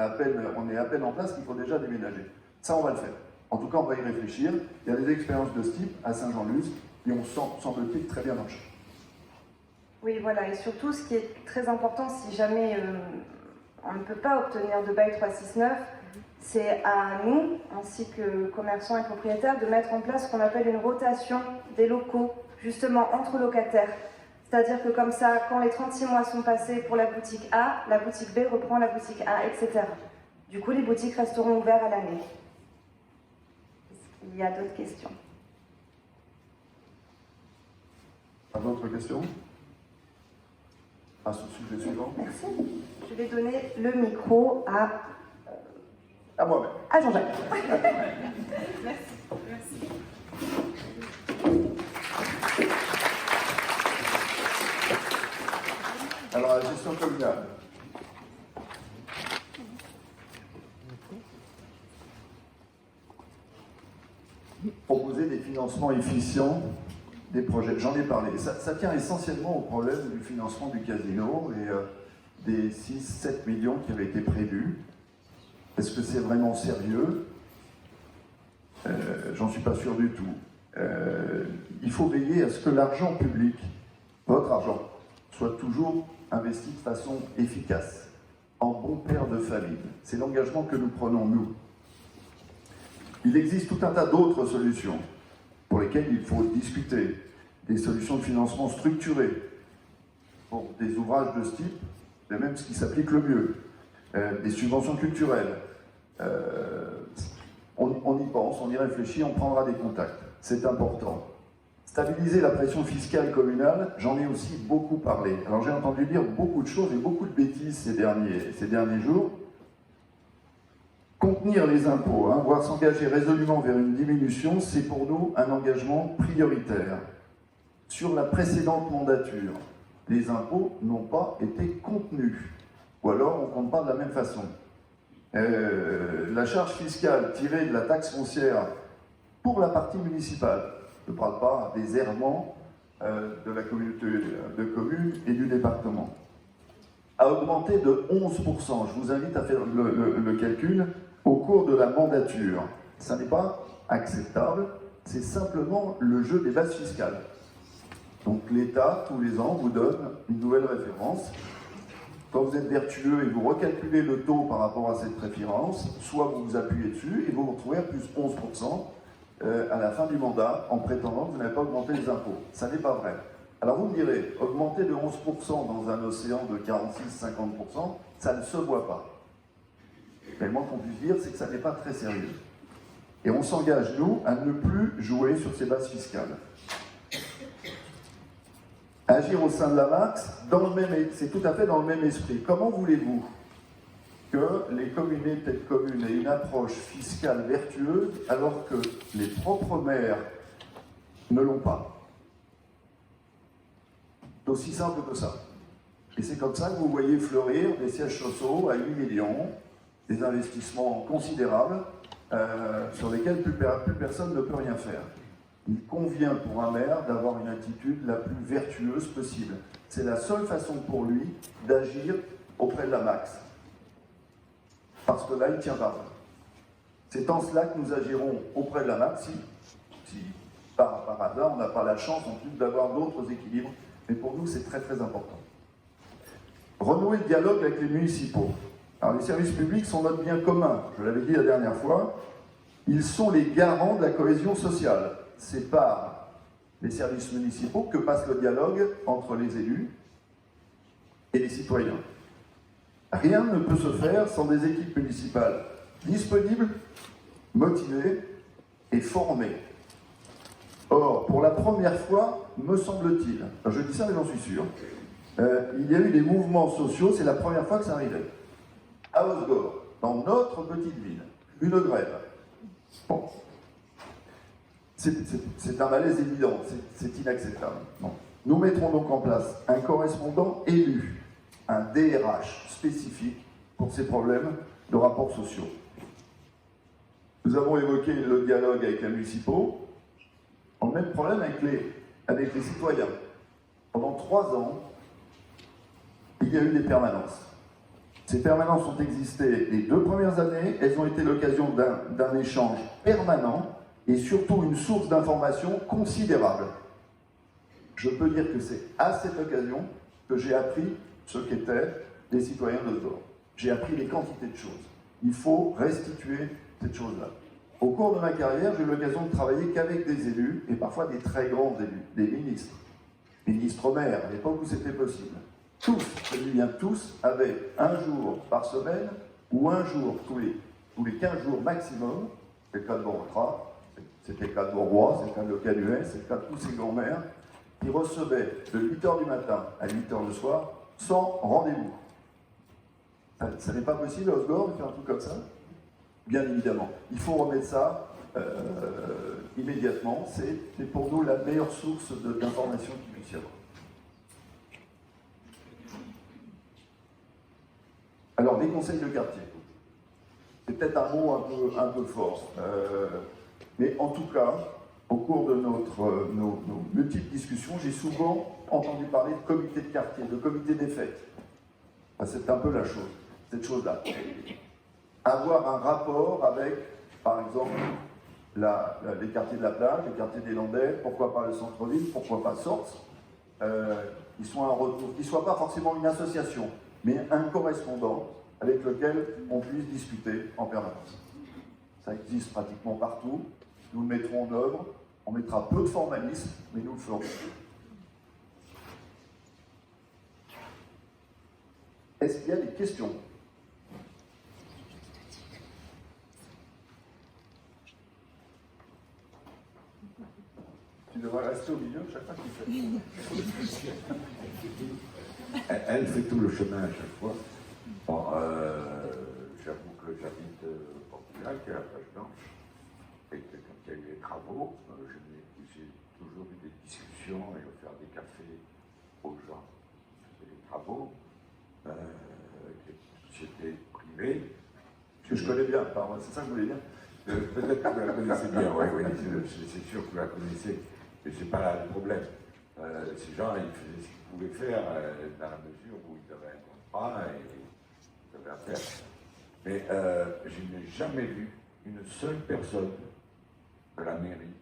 est à peine en place qu'il faut déjà déménager. Ça, on va le faire. En tout cas, on va y réfléchir. Il y a des expériences de ce type à Saint-Jean-Luz et on semble-t-il très bien marché. Oui, voilà. Et surtout, ce qui est très important, si jamais on ne peut pas obtenir de bail 369, c'est à nous, ainsi que commerçants et propriétaires, de mettre en place ce qu'on appelle une rotation des locaux, justement entre locataires. C'est-à-dire que comme ça, quand les 36 mois sont passés pour la boutique A, la boutique B reprend la boutique A, etc. Du coup, les boutiques resteront ouvertes à l'année. Est-ce qu'il y a d'autres questions? D'autres questions à ce sujet suivant? Merci. Je vais donner le micro à moi-même. À Jean-Jacques. Merci. Alors, la gestion communale. Proposer des financements efficients des projets. J'en ai parlé. Ça tient essentiellement au problème du financement du casino et des 6-7 millions qui avaient été prévus. Est-ce que c'est vraiment sérieux? J'en suis pas sûr du tout. Il faut veiller à ce que l'argent public, votre argent, soit toujours investi de façon efficace, en bon père de famille. C'est l'engagement que nous prenons, nous. Il existe tout un tas d'autres solutions pour lesquelles il faut discuter. Des solutions de financement structurées pour des ouvrages de ce type, c'est même ce qui s'applique le mieux. Des subventions culturelles. On y pense, on y réfléchit, on prendra des contacts. C'est important. Stabiliser la pression fiscale communale, j'en ai aussi beaucoup parlé. Alors j'ai entendu dire beaucoup de choses et beaucoup de bêtises ces derniers jours. Contenir les impôts, voire s'engager résolument vers une diminution, c'est pour nous un engagement prioritaire. Sur la précédente mandature, les impôts n'ont pas été contenus. Ou alors on ne compte pas de la même façon. La charge fiscale tirée de la taxe foncière pour la partie municipale, je ne parle pas des errements de la communauté de communes et du département, a augmenté de 11%. Je vous invite à faire le calcul au cours de la mandature. Ça n'est pas acceptable, c'est simplement le jeu des bases fiscales. Donc l'État, tous les ans, vous donne une nouvelle référence. Quand vous êtes vertueux et vous recalculez le taux par rapport à cette référence, soit vous vous appuyez dessus et vous vous retrouvez à plus 11% à la fin du mandat en prétendant que vous n'avez pas augmenté les impôts. Ça n'est pas vrai. Alors vous me direz, augmenter de 11% dans un océan de 46-50%, ça ne se voit pas. Mais le moins qu'on puisse dire, c'est que ça n'est pas très sérieux. Et on s'engage, nous, à ne plus jouer sur ces bases fiscales. Agir au sein de la MAX, c'est tout à fait dans le même esprit. Comment voulez-vous que les communautés de communes aient une approche fiscale vertueuse alors que les propres maires ne l'ont pas? C'est aussi simple que ça. Et c'est comme ça que vous voyez fleurir des sièges sociaux à 8 millions, des investissements considérables sur lesquels plus personne ne peut rien faire. Il convient pour un maire d'avoir une attitude la plus vertueuse possible. C'est la seule façon pour lui d'agir auprès de la MAX. Parce que là, il tient parole. C'est en cela que nous agirons auprès de la MAX, si par hasard, on n'a pas la chance en plus d'avoir d'autres équilibres. Mais pour nous, c'est très très important. Renouer le dialogue avec les municipaux. Alors, les services publics sont notre bien commun. Je l'avais dit la dernière fois. Ils sont les garants de la cohésion sociale. C'est par les services municipaux que passe le dialogue entre les élus et les citoyens. Rien ne peut se faire sans des équipes municipales disponibles, motivées et formées. Or, pour la première fois, me semble-t-il, je dis ça mais j'en suis sûr, il y a eu des mouvements sociaux, c'est la première fois que ça arrivait. À Osgore, dans notre petite ville, une grève. Bon. C'est un malaise évident, c'est inacceptable. Bon. Nous mettrons donc en place un correspondant élu, un DRH spécifique pour ces problèmes de rapports sociaux. Nous avons évoqué le dialogue avec les municipaux. On a le même problème avec les citoyens. Pendant 3 ans, il y a eu des permanences. Ces permanences ont existé les 2 premières années. Elles ont été l'occasion d'un échange permanent et surtout une source d'information considérable. Je peux dire que c'est à cette occasion que j'ai appris ce qu'étaient les citoyens d'Osgore. J'ai appris des quantités de choses. Il faut restituer cette chose-là. Au cours de ma carrière, j'ai eu l'occasion de travailler qu'avec des élus, et parfois des très grands élus, des ministres maires, à l'époque où c'était possible. Tous, je dis bien tous, avaient un jour par semaine, ou un jour tous les 15 jours maximum, c'est le cas de Bortra, c'était le cas de Bourgois, c'est le cas de Canuet, c'est le cas de tous ces grands-mères, qui recevaient de 8h du matin à 8h le soir, sans rendez-vous. Ça n'est pas possible à Osgore de faire un truc comme ça? Bien évidemment. Il faut remettre ça immédiatement. C'est pour nous la meilleure source d'information qu'il puisse y avoir. Alors, des conseils de quartier. C'est peut-être un mot un peu fort. Mais en tout cas, au cours de nos multiples discussions, j'ai souvent entendu parler de comité de quartier, de comité des fêtes. Enfin, c'est un peu la chose, cette chose-là. Avoir un rapport avec, par exemple, les quartiers de la plage, les quartiers des Landais, pourquoi pas le centre-ville, pourquoi pas Sorts, qui sont un retour, qui ne soit pas forcément une association, mais un correspondant avec lequel on puisse discuter en permanence. Ça existe pratiquement partout, nous le mettrons en œuvre, on mettra peu de formalisme, mais nous le ferons. Est-ce qu'il y a des questions ? Tu devrais rester au milieu chaque fois qu'il fait. Elle fait tout le chemin à chaque fois. Bon, j'avoue que j'habite au Portugal, qui est la plage blanche, et que quand il y a eu les travaux, j'ai toujours eu des discussions et offert des cafés aux gens qui faisaient les travaux, qui étaient privés. Je que je connais bien, pardon, c'est ça que vous voulez dire? Peut-être que vous la connaissez bien, oui, c'est sûr que vous la connaissez, mais c'est pas là le problème. Ces gens, ils faisaient ce qu'ils pouvaient faire dans la mesure où ils avaient un contrat et ils avaient affaire. Mais je n'ai jamais vu une seule personne de la mairie,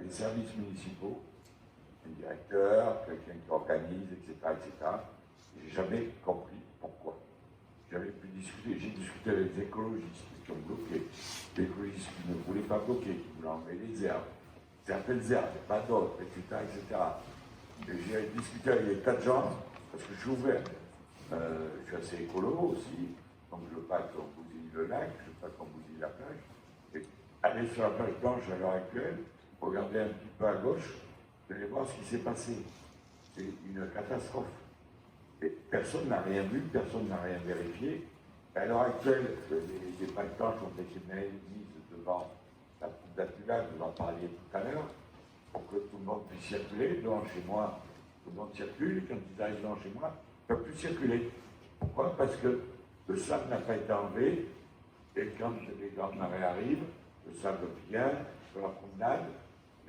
des services municipaux, un directeur, quelqu'un qui organise, etc., etc. J'ai jamais compris pourquoi. J'avais pu discuter, j'ai discuté avec les écologistes qui ont bloqué, les écologistes qui ne voulaient pas bloquer, qui voulaient enlever les herbes, certaines herbes, pas d'autres, etc., etc. Et j'ai discuté avec les tas de gens, parce que je suis ouvert. Je suis assez écolo aussi, donc je ne veux pas qu'on bousille le lac, je ne veux pas qu'on bousille la plage. Et aller sur la plage blanche à l'heure actuelle, regarder un petit peu à gauche, vous allez voir ce qui s'est passé. C'est une catastrophe. Et personne n'a rien vu, personne n'a rien vérifié. Et à l'heure actuelle, les pailles blanches ont été mises devant la poupe d'Atula, vous en parliez tout à l'heure, pour que tout le monde puisse circuler. Devant chez moi, tout le monde circule, et quand ils arrivent devant chez moi, ils ne peuvent plus circuler. Pourquoi? Parce que le sable n'a pas été enlevé, et quand les grandes marées arrivent, le sable vient sur la promenade,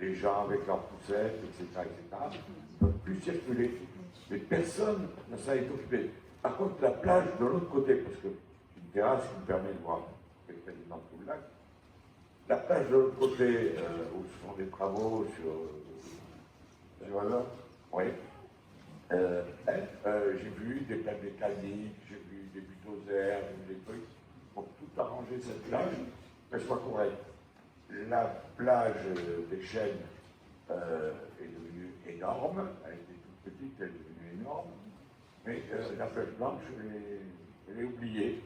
les gens avec leurs poussettes, etc., ne peuvent plus circuler. Mais personne ne s'en est occupé. Par contre, la plage de l'autre côté, parce que une terrasse qui me permet de voir quasiment tout le lac, la plage de l'autre côté, où se font des travaux sur oui. J'ai vu des plaques mécaniques, j'ai vu des bulldozers, j'ai vu des trucs pour tout arranger cette plage, qu'elle soit correcte. La plage des Chênes est devenue énorme, elle était toute petite, elle est devenue énorme, mais la plage blanche, elle est oubliée.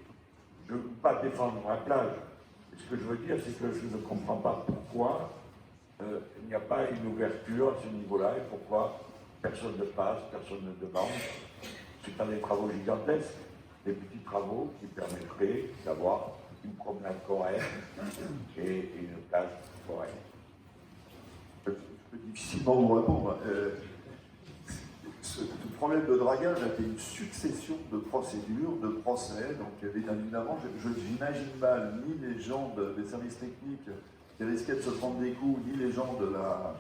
Je ne veux pas défendre ma plage. Et ce que je veux dire, c'est que je ne comprends pas pourquoi il n'y a pas une ouverture à ce niveau-là et pourquoi personne ne passe, personne ne demande. C'est pas des travaux gigantesques, des petits travaux qui permettraient d'avoir une promenade correcte et une plage correcte. Je peux difficilement vous répondre. Ce problème de dragage a été une succession de procédures, de procès. Donc, bien évidemment, je n'imagine mal ni les gens des services techniques qui risquaient de se prendre des coups, ni les gens de la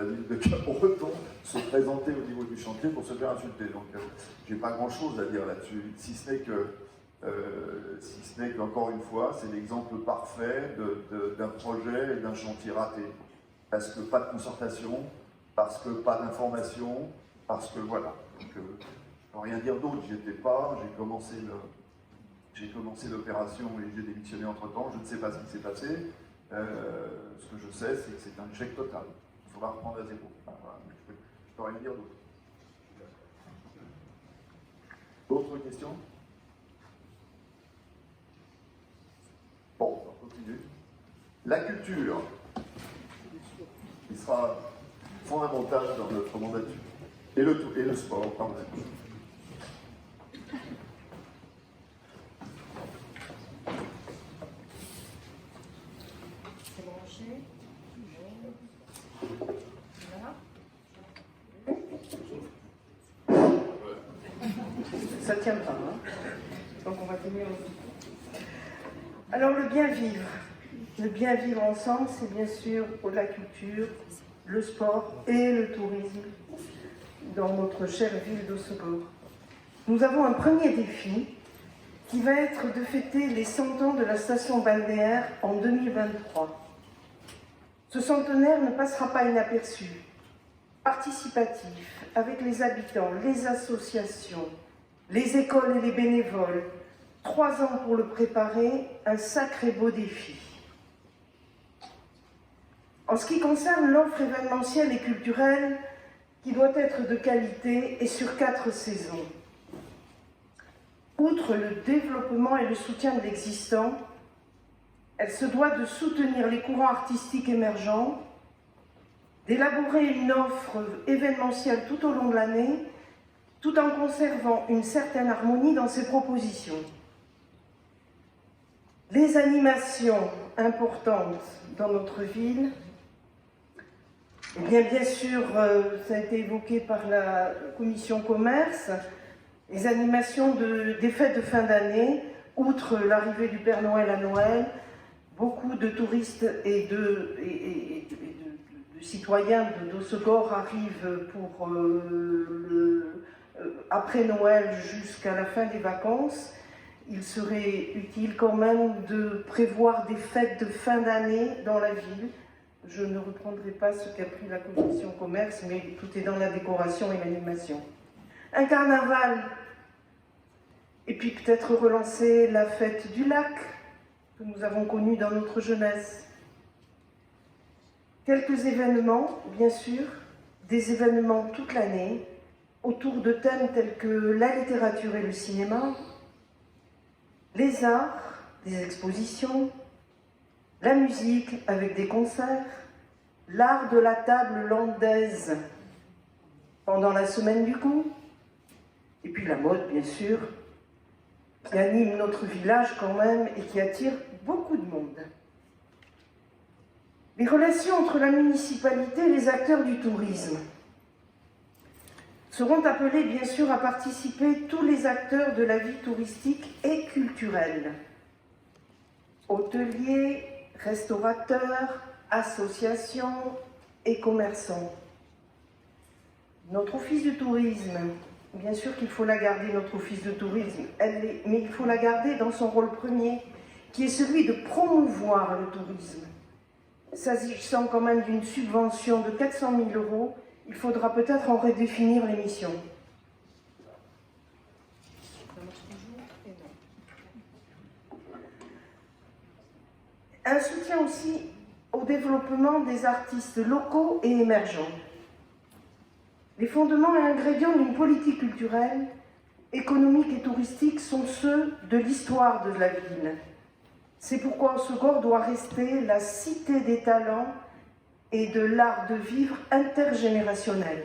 ville de Capbreton se présenter au niveau du chantier pour se faire insulter. Donc, j'ai pas grand-chose à dire là-dessus, si ce n'est qu'encore une fois, c'est l'exemple parfait d'un projet et d'un chantier raté. Parce que pas de concertation, parce que pas d'information, parce que voilà. Donc, je ne peux rien dire d'autre, j'y étais pas, j'ai commencé l'opération et j'ai démissionné entre-temps, je ne sais pas ce qui s'est passé. Ce que je sais, c'est que c'est un échec total. Il faudra reprendre à zéro. Enfin, voilà. Je ne peux rien dire d'autre. D'autres questions? Bon, on continue. La culture, qui sera fondamentale dans notre mandature. Et le sport, pardon. C'est branché. Voilà. Ça tient pas, hein. Donc on va tenir aussi. Alors le bien vivre. Le bien vivre ensemble, c'est bien sûr pour la culture, le sport et le tourisme dans notre chère ville d'Hossegor. Nous avons un premier défi qui va être de fêter les 100 ans de la station balnéaire en 2023. Ce centenaire ne passera pas inaperçu. Participatif, avec les habitants, les associations, les écoles et les bénévoles. 3 ans pour le préparer, un sacré beau défi. En ce qui concerne l'offre événementielle et culturelle, qui doit être de qualité et sur 4 saisons. Outre le développement et le soutien de l'existant, elle se doit de soutenir les courants artistiques émergents, d'élaborer une offre événementielle tout au long de l'année, tout en conservant une certaine harmonie dans ses propositions. Les animations importantes dans notre ville, eh bien sûr, ça a été évoqué par la commission commerce, les animations des fêtes de fin d'année, outre l'arrivée du Père Noël à Noël, beaucoup de touristes et de citoyens d'Hossegor arrivent pour après Noël jusqu'à la fin des vacances. Il serait utile quand même de prévoir des fêtes de fin d'année dans la ville. Je ne reprendrai pas ce qu'a pris la commission commerce, mais tout est dans la décoration et l'animation. Un carnaval, et puis peut-être relancer la fête du lac, que nous avons connue dans notre jeunesse. Quelques événements, bien sûr, des événements toute l'année, autour de thèmes tels que la littérature et le cinéma, les arts, des expositions, la musique avec des concerts, l'art de la table landaise pendant la semaine du goût, et puis la mode, bien sûr, qui anime notre village quand même et qui attire beaucoup de monde. Les relations entre la municipalité et les acteurs du tourisme seront appelés bien sûr à participer tous les acteurs de la vie touristique et culturelle. Hôteliers, restaurateurs, associations et commerçants. Notre office de tourisme, bien sûr qu'il faut la garder, notre office de tourisme, mais il faut la garder dans son rôle premier, qui est celui de promouvoir le tourisme. S'agissant quand même d'une subvention de 400 000 €, il faudra peut-être en redéfinir les missions. Un soutien aussi au développement des artistes locaux et émergents. Les fondements et ingrédients d'une politique culturelle, économique et touristique sont ceux de l'histoire de la ville. C'est pourquoi Hossegor doit rester la cité des talents et de l'art de vivre intergénérationnel.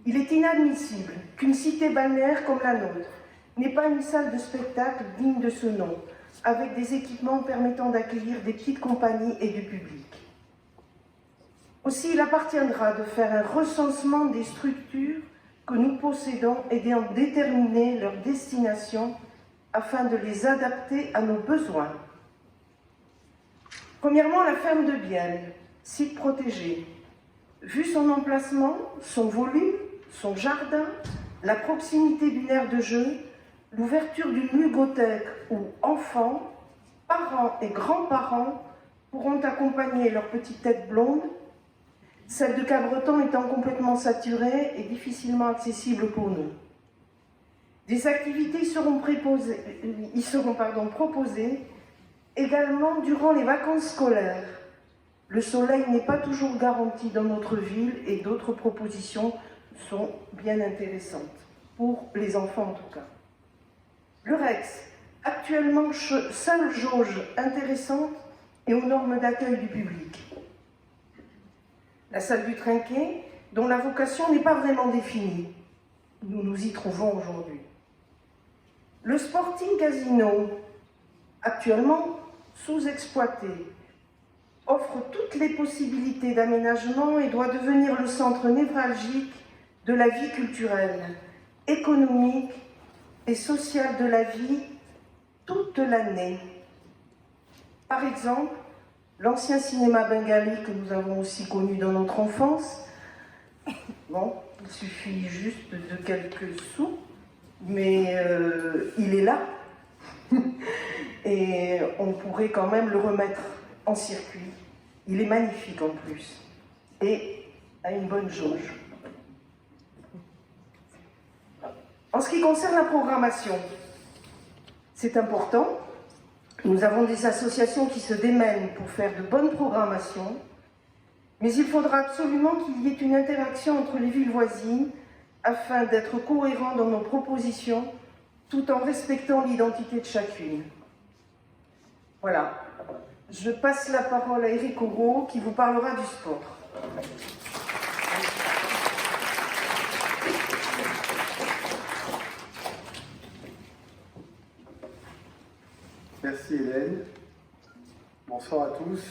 Il est inadmissible qu'une cité balnéaire comme la nôtre n'ait pas une salle de spectacle digne de ce nom, avec des équipements permettant d'accueillir des petites compagnies et du public. Aussi, il appartiendra de faire un recensement des structures que nous possédons et d'en déterminer leur destination afin de les adapter à nos besoins. Premièrement, la ferme de Bienne, site protégé. Vu son emplacement, son volume, son jardin, la proximité d'une aire de jeu, l'ouverture d'une ludothèque où enfants, parents et grands-parents pourront accompagner leur petite tête blonde, celle de Cabreton étant complètement saturée et difficilement accessible pour nous. Des activités y seront proposées également durant les vacances scolaires. Le soleil n'est pas toujours garanti dans notre ville et d'autres propositions sont bien intéressantes, pour les enfants en tout cas. Le Rex, actuellement seule jauge intéressante et aux normes d'accueil du public. La salle du Trinquet, dont la vocation n'est pas vraiment définie. Nous nous y trouvons aujourd'hui. Le Sporting Casino, actuellement sous-exploité, offre toutes les possibilités d'aménagement et doit devenir le centre névralgique de la vie culturelle, économique et sociale de la vie toute l'année. Par exemple, l'ancien cinéma bengali que nous avons aussi connu dans notre enfance, bon, il suffit juste de quelques sous, mais il est là. Et on pourrait quand même le remettre en circuit. Il est magnifique en plus. Et a une bonne jauge. En ce qui concerne la programmation, c'est important. Nous avons des associations qui se démènent pour faire de bonnes programmations, mais il faudra absolument qu'il y ait une interaction entre les villes voisines afin d'être cohérents dans nos propositions, tout en respectant l'identité de chacune. Voilà. Je passe la parole à Éric Aureau qui vous parlera du sport. Merci Hélène. Bonsoir à tous.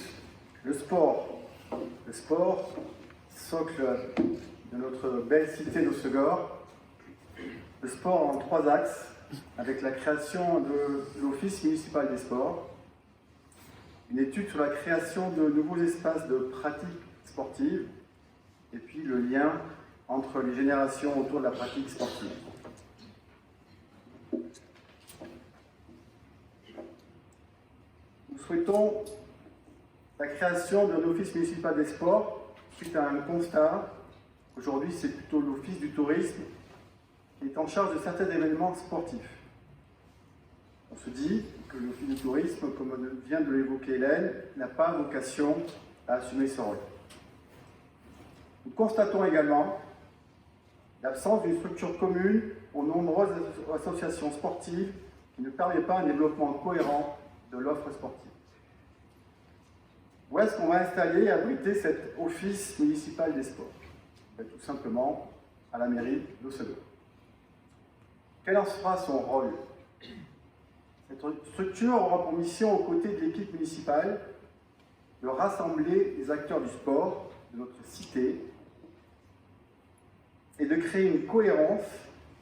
Le sport, socle de notre belle cité d'Hossegor. Le sport en 3 axes. avec la création de l'Office municipal des sports, une étude sur la création de nouveaux espaces de pratique sportive, et puis le lien entre les générations autour de la pratique sportive. Nous souhaitons la création d'un office municipal des sports suite à un constat. Aujourd'hui, c'est plutôt l'office du tourisme qui est en charge de certains événements sportifs. On se dit que l'office du tourisme, comme vient de l'évoquer Hélène, n'a pas vocation à assumer ce rôle. Nous constatons également l'absence d'une structure commune aux nombreuses associations sportives qui ne permet pas un développement cohérent de l'offre sportive. Où est-ce qu'on va installer et abriter cet office municipal des sports? Tout simplement à la mairie d'Aussegor. Quel en sera son rôle? Cette structure aura pour mission, aux côtés de l'équipe municipale, de rassembler les acteurs du sport de notre cité et de créer une cohérence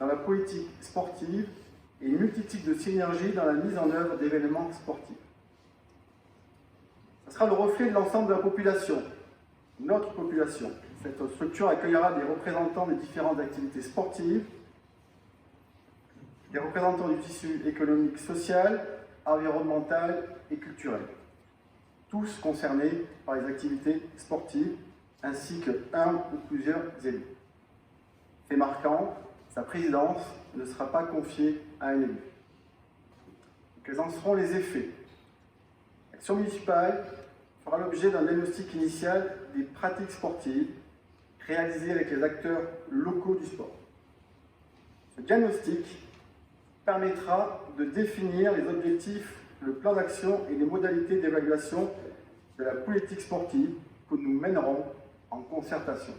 dans la politique sportive et une multitude de synergies dans la mise en œuvre d'événements sportifs. Ce sera le reflet de l'ensemble de la population, notre population. Cette structure accueillera des représentants des différentes activités sportives, des représentants du tissu économique, social, environnemental et culturel, tous concernés par les activités sportives, ainsi qu'un ou plusieurs élus. Fait marquant, sa présidence ne sera pas confiée à un élu. Quels en seront les effets? L'action municipale fera l'objet d'un diagnostic initial des pratiques sportives réalisé avec les acteurs locaux du sport. Ce diagnostic permettra de définir les objectifs, le plan d'action et les modalités d'évaluation de la politique sportive que nous mènerons en concertation.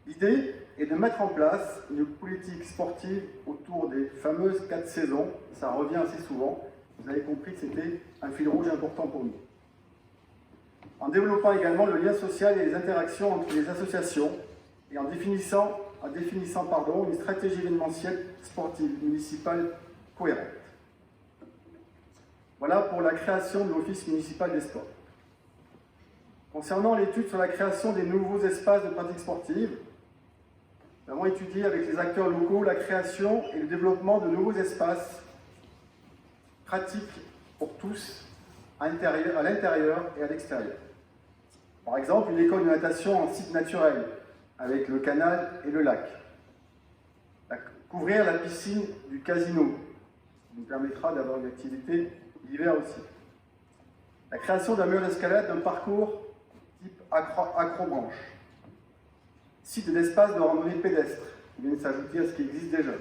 L'idée est de mettre en place une politique sportive autour des fameuses 4 saisons. Ça revient assez souvent. Vous avez compris que c'était un fil rouge important pour nous. En développant également le lien social et les interactions entre les associations et en définissant une stratégie événementielle sportive municipale cohérente. Voilà pour la création de l'Office municipal des sports. Concernant l'étude sur la création des nouveaux espaces de pratique sportive, nous avons étudié avec les acteurs locaux la création et le développement de nouveaux espaces pratiques pour tous à l'intérieur et à l'extérieur. Par exemple, une école de natation en site naturel, avec le canal et le lac. Couvrir la piscine du casino, qui nous permettra d'avoir une activité l'hiver aussi. La création d'un mur d'escalade d'un parcours type acrobranche. Site d'espace de randonnée pédestre, qui viennent s'ajouter à ce qui existe déjà.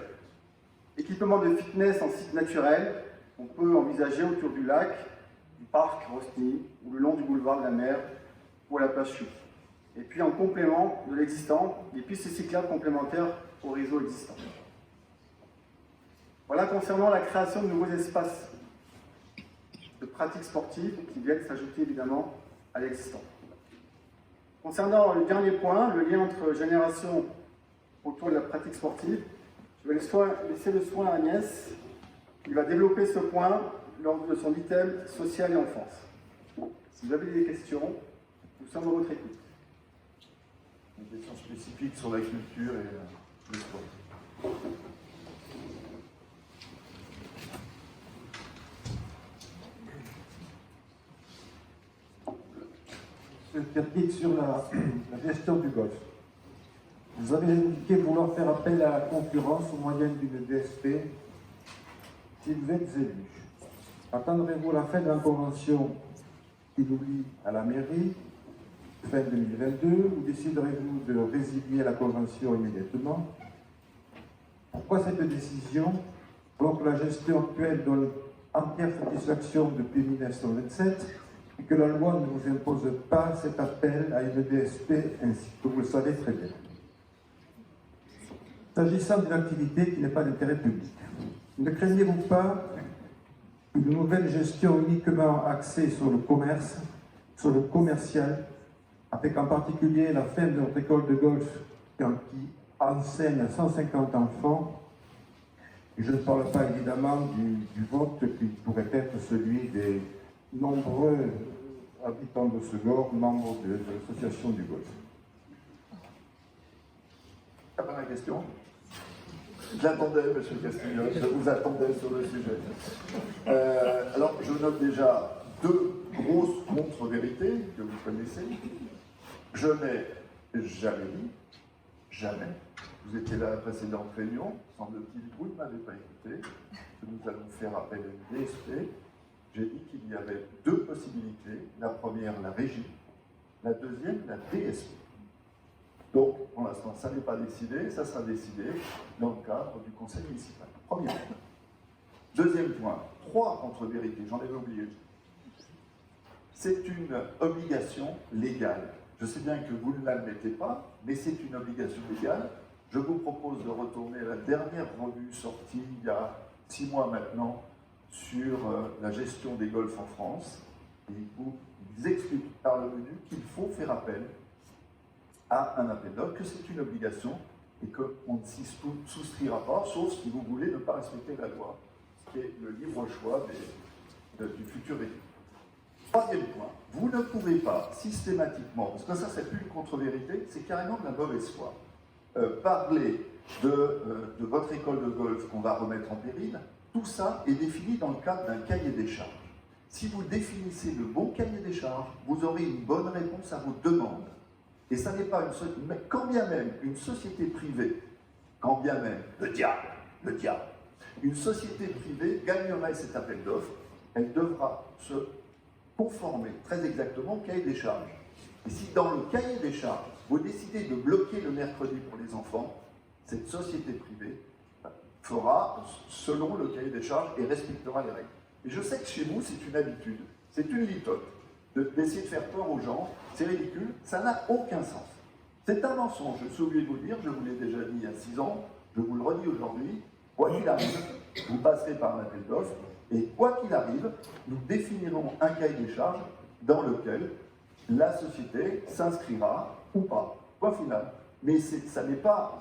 Équipement de fitness en site naturel, on peut envisager autour du lac, du parc Rosny, ou le long du boulevard de la Mer, ou à la plage Chute. Et puis en complément de l'existant, des pistes cyclables complémentaires au réseau existant. Voilà concernant la création de nouveaux espaces de pratique sportive qui viennent s'ajouter évidemment à l'existant. Concernant le dernier point, le lien entre générations autour de la pratique sportive, je vais laisser le soin à Agnès, qui va développer ce point lors de son item social et enfance. Si vous avez des questions, nous sommes à votre écoute. Une question spécifique sur la culture et le sport. Terpite sur la gestion du golf. Vous avez indiqué vouloir faire appel à la concurrence au moyen d'une DSP si vous êtes élu. Attendrez-vous la fin de la convention qui nous lie à la mairie, fin 2022, ou déciderez-vous de résilier la convention immédiatement? Pourquoi cette décision, alors que la gestion actuelle donne entière satisfaction depuis 1927 et que la loi ne vous impose pas cet appel à une DSP, ainsi que vous le savez très bien? S'agissant d'une activité qui n'est pas d'intérêt public, ne craignez-vous pas une nouvelle gestion uniquement axée sur le commerce, sur le commercial, avec en particulier la fin de notre école de golf qui enseigne à 150 enfants, Et je ne parle pas évidemment du vote qui pourrait être celui des nombreux habitants de Segor, membres de l'association du golf. Ah ben, la question. Je l'attendais, M. Castiglione, je vous attendais sur le sujet. Alors, je note déjà deux grosses contre-vérités que vous connaissez. Je n'ai jamais dit, jamais, vous étiez là à la précédente réunion, semble-t-il, vous ne m'avez pas écouté, que nous allons faire appel à une DSP. J'ai dit qu'il y avait deux possibilités. La première, la régie. La deuxième, la DSP. Donc, pour l'instant, ça n'est pas décidé, ça sera décidé dans le cadre du conseil municipal. Premier point. Deuxième point, trois contre-vérités, j'en avais oublié. C'est une obligation légale. Je sais bien que vous ne l'admettez pas, mais c'est une obligation légale. Je vous propose de retourner à la dernière revue sortie il y a 6 mois maintenant sur la gestion des golfs en France. Et ils expliquent par le menu qu'il faut faire appel à un appel d'offres, que c'est une obligation et qu'on ne s'y souscrira pas, sauf si vous voulez ne pas respecter la loi, ce qui est le libre choix du futur élu. Troisième point, vous ne pouvez pas systématiquement, parce que ça c'est plus une contre-vérité, c'est carrément de la mauvaise foi, parler de votre école de golf qu'on va remettre en péril. Tout ça est défini dans le cadre d'un cahier des charges. Si vous définissez le bon cahier des charges, vous aurez une bonne réponse à vos demandes. Et ça n'est pas une société, mais quand bien même une société privée, quand bien même, le diable, une société privée gagnerait cet appel d'offres, elle devra se conformer très exactement au cahier des charges. Et si dans le cahier des charges, vous décidez de bloquer le mercredi pour les enfants, cette société privée fera selon le cahier des charges et respectera les règles. Et je sais que chez vous, c'est une habitude, c'est une litote, d'essayer de faire peur aux gens, c'est ridicule, ça n'a aucun sens. C'est un mensonge, je suis obligé de vous le dire, je vous l'ai déjà dit il y a 6 ans, je vous le redis aujourd'hui, quoi qu'il arrive, vous passerez par un appel d'offres, et quoi qu'il arrive, nous définirons un cahier des charges dans lequel la société s'inscrira ou pas. Point final. Mais ça n'est pas...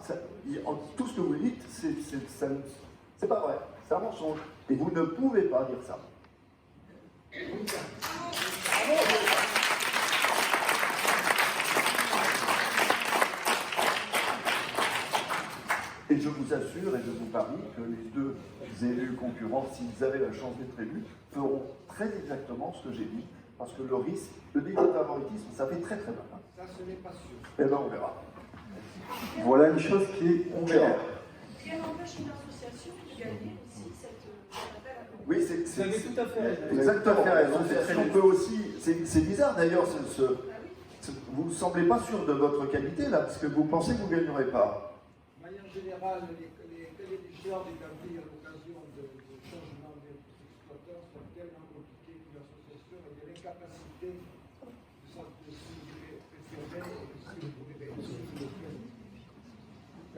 tout ce que vous dites, c'est pas vrai, c'est un mensonge. Et vous ne pouvez pas dire ça. Et je vous assure et je vous parie que les deux élus concurrents, s'ils avaient la chance d'être élus, feront très exactement ce que j'ai dit, parce que le risque, le délit de favoritisme, ça fait très très mal. Ça, ce n'est pas sûr. Eh bien, on verra. Voilà une chose qui est claire. Rien n'empêche une association de gagner aussi cet appel à la... Oui, vous avez tout à fait raison. Exactement. On peut aussi. C'est bizarre d'ailleurs, vous ne semblez pas sûr de votre qualité là, parce que vous pensez que vous ne gagnerez pas. De manière générale, les cahiers des charges établis à l'occasion de changement d'exploitant sont tellement compliqués que l'association a de l'incapacité de s'intégrer préférentiellement.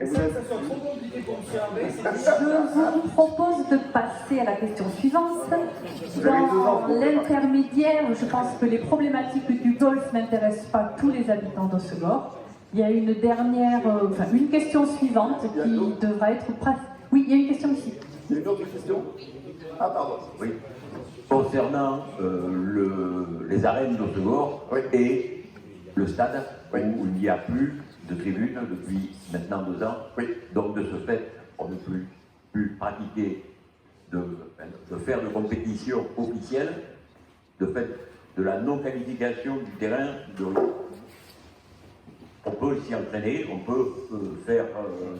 Ça soit trop compliqué pour Je vous propose de passer à la question suivante. Dans l'intermédiaire, je pense que les problématiques du golf n'intéressent pas tous les habitants d'Ossegor. Il y a une dernière, une question suivante qui devra être pratique. Oui, il y a une question ici. Il y a une autre question? Ah, pardon. Oui. Concernant les arènes d'Ossegor et le stade où il n'y a plus de tribunes depuis maintenant 2 ans. Donc de ce fait, on ne peut plus pratiquer de faire de compétition officielle, de fait de la non-qualification du terrain. On peut s'y entraîner, on peut faire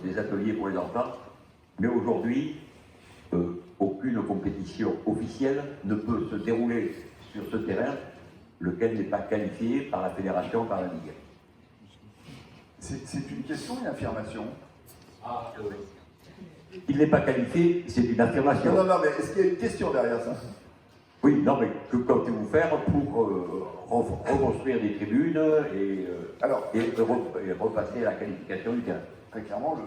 des ateliers pour les enfants, mais aujourd'hui, aucune compétition officielle ne peut se dérouler sur ce terrain, lequel n'est pas qualifié par la fédération, par la Ligue. C'est une question et une affirmation. Il n'est pas qualifié, c'est une affirmation. Non, mais est-ce qu'il y a une question derrière ça? Oui, non, mais que comptez-vous faire pour reconstruire des tribunes et repasser à la qualification du terrain? Très clairement,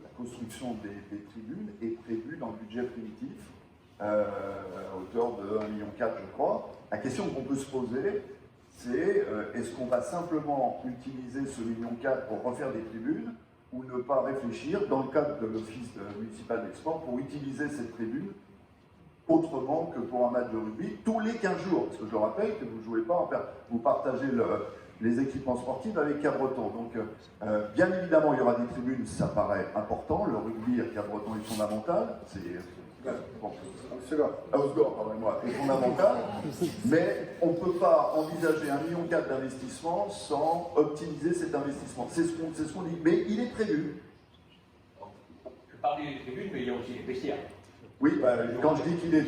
la construction des tribunes est prévue dans le budget primitif, à hauteur de 1,4 million, je crois. La question qu'on peut se poser, c'est est-ce qu'on va simplement utiliser ce 1,4 million pour refaire des tribunes, ou ne pas réfléchir, dans le cadre de l'Office municipal d'export, pour utiliser cette tribune autrement que pour un match de rugby, tous les 15 jours. Parce que je le rappelle que vous ne jouez pas, vous partagez les équipements sportifs avec Cabreton. Donc, bien évidemment, il y aura des tribunes, ça paraît important. Le rugby à Cabreton est fondamental. Osgore, pardonnez-moi, est fondamental. Mais on ne peut pas envisager 1,4 million d'investissement sans optimiser cet investissement. C'est ce qu'on dit. Mais il est prévu. Je parlais des tribunes, mais il y a aussi les vestiaires. Oui, quand je dis qu'il est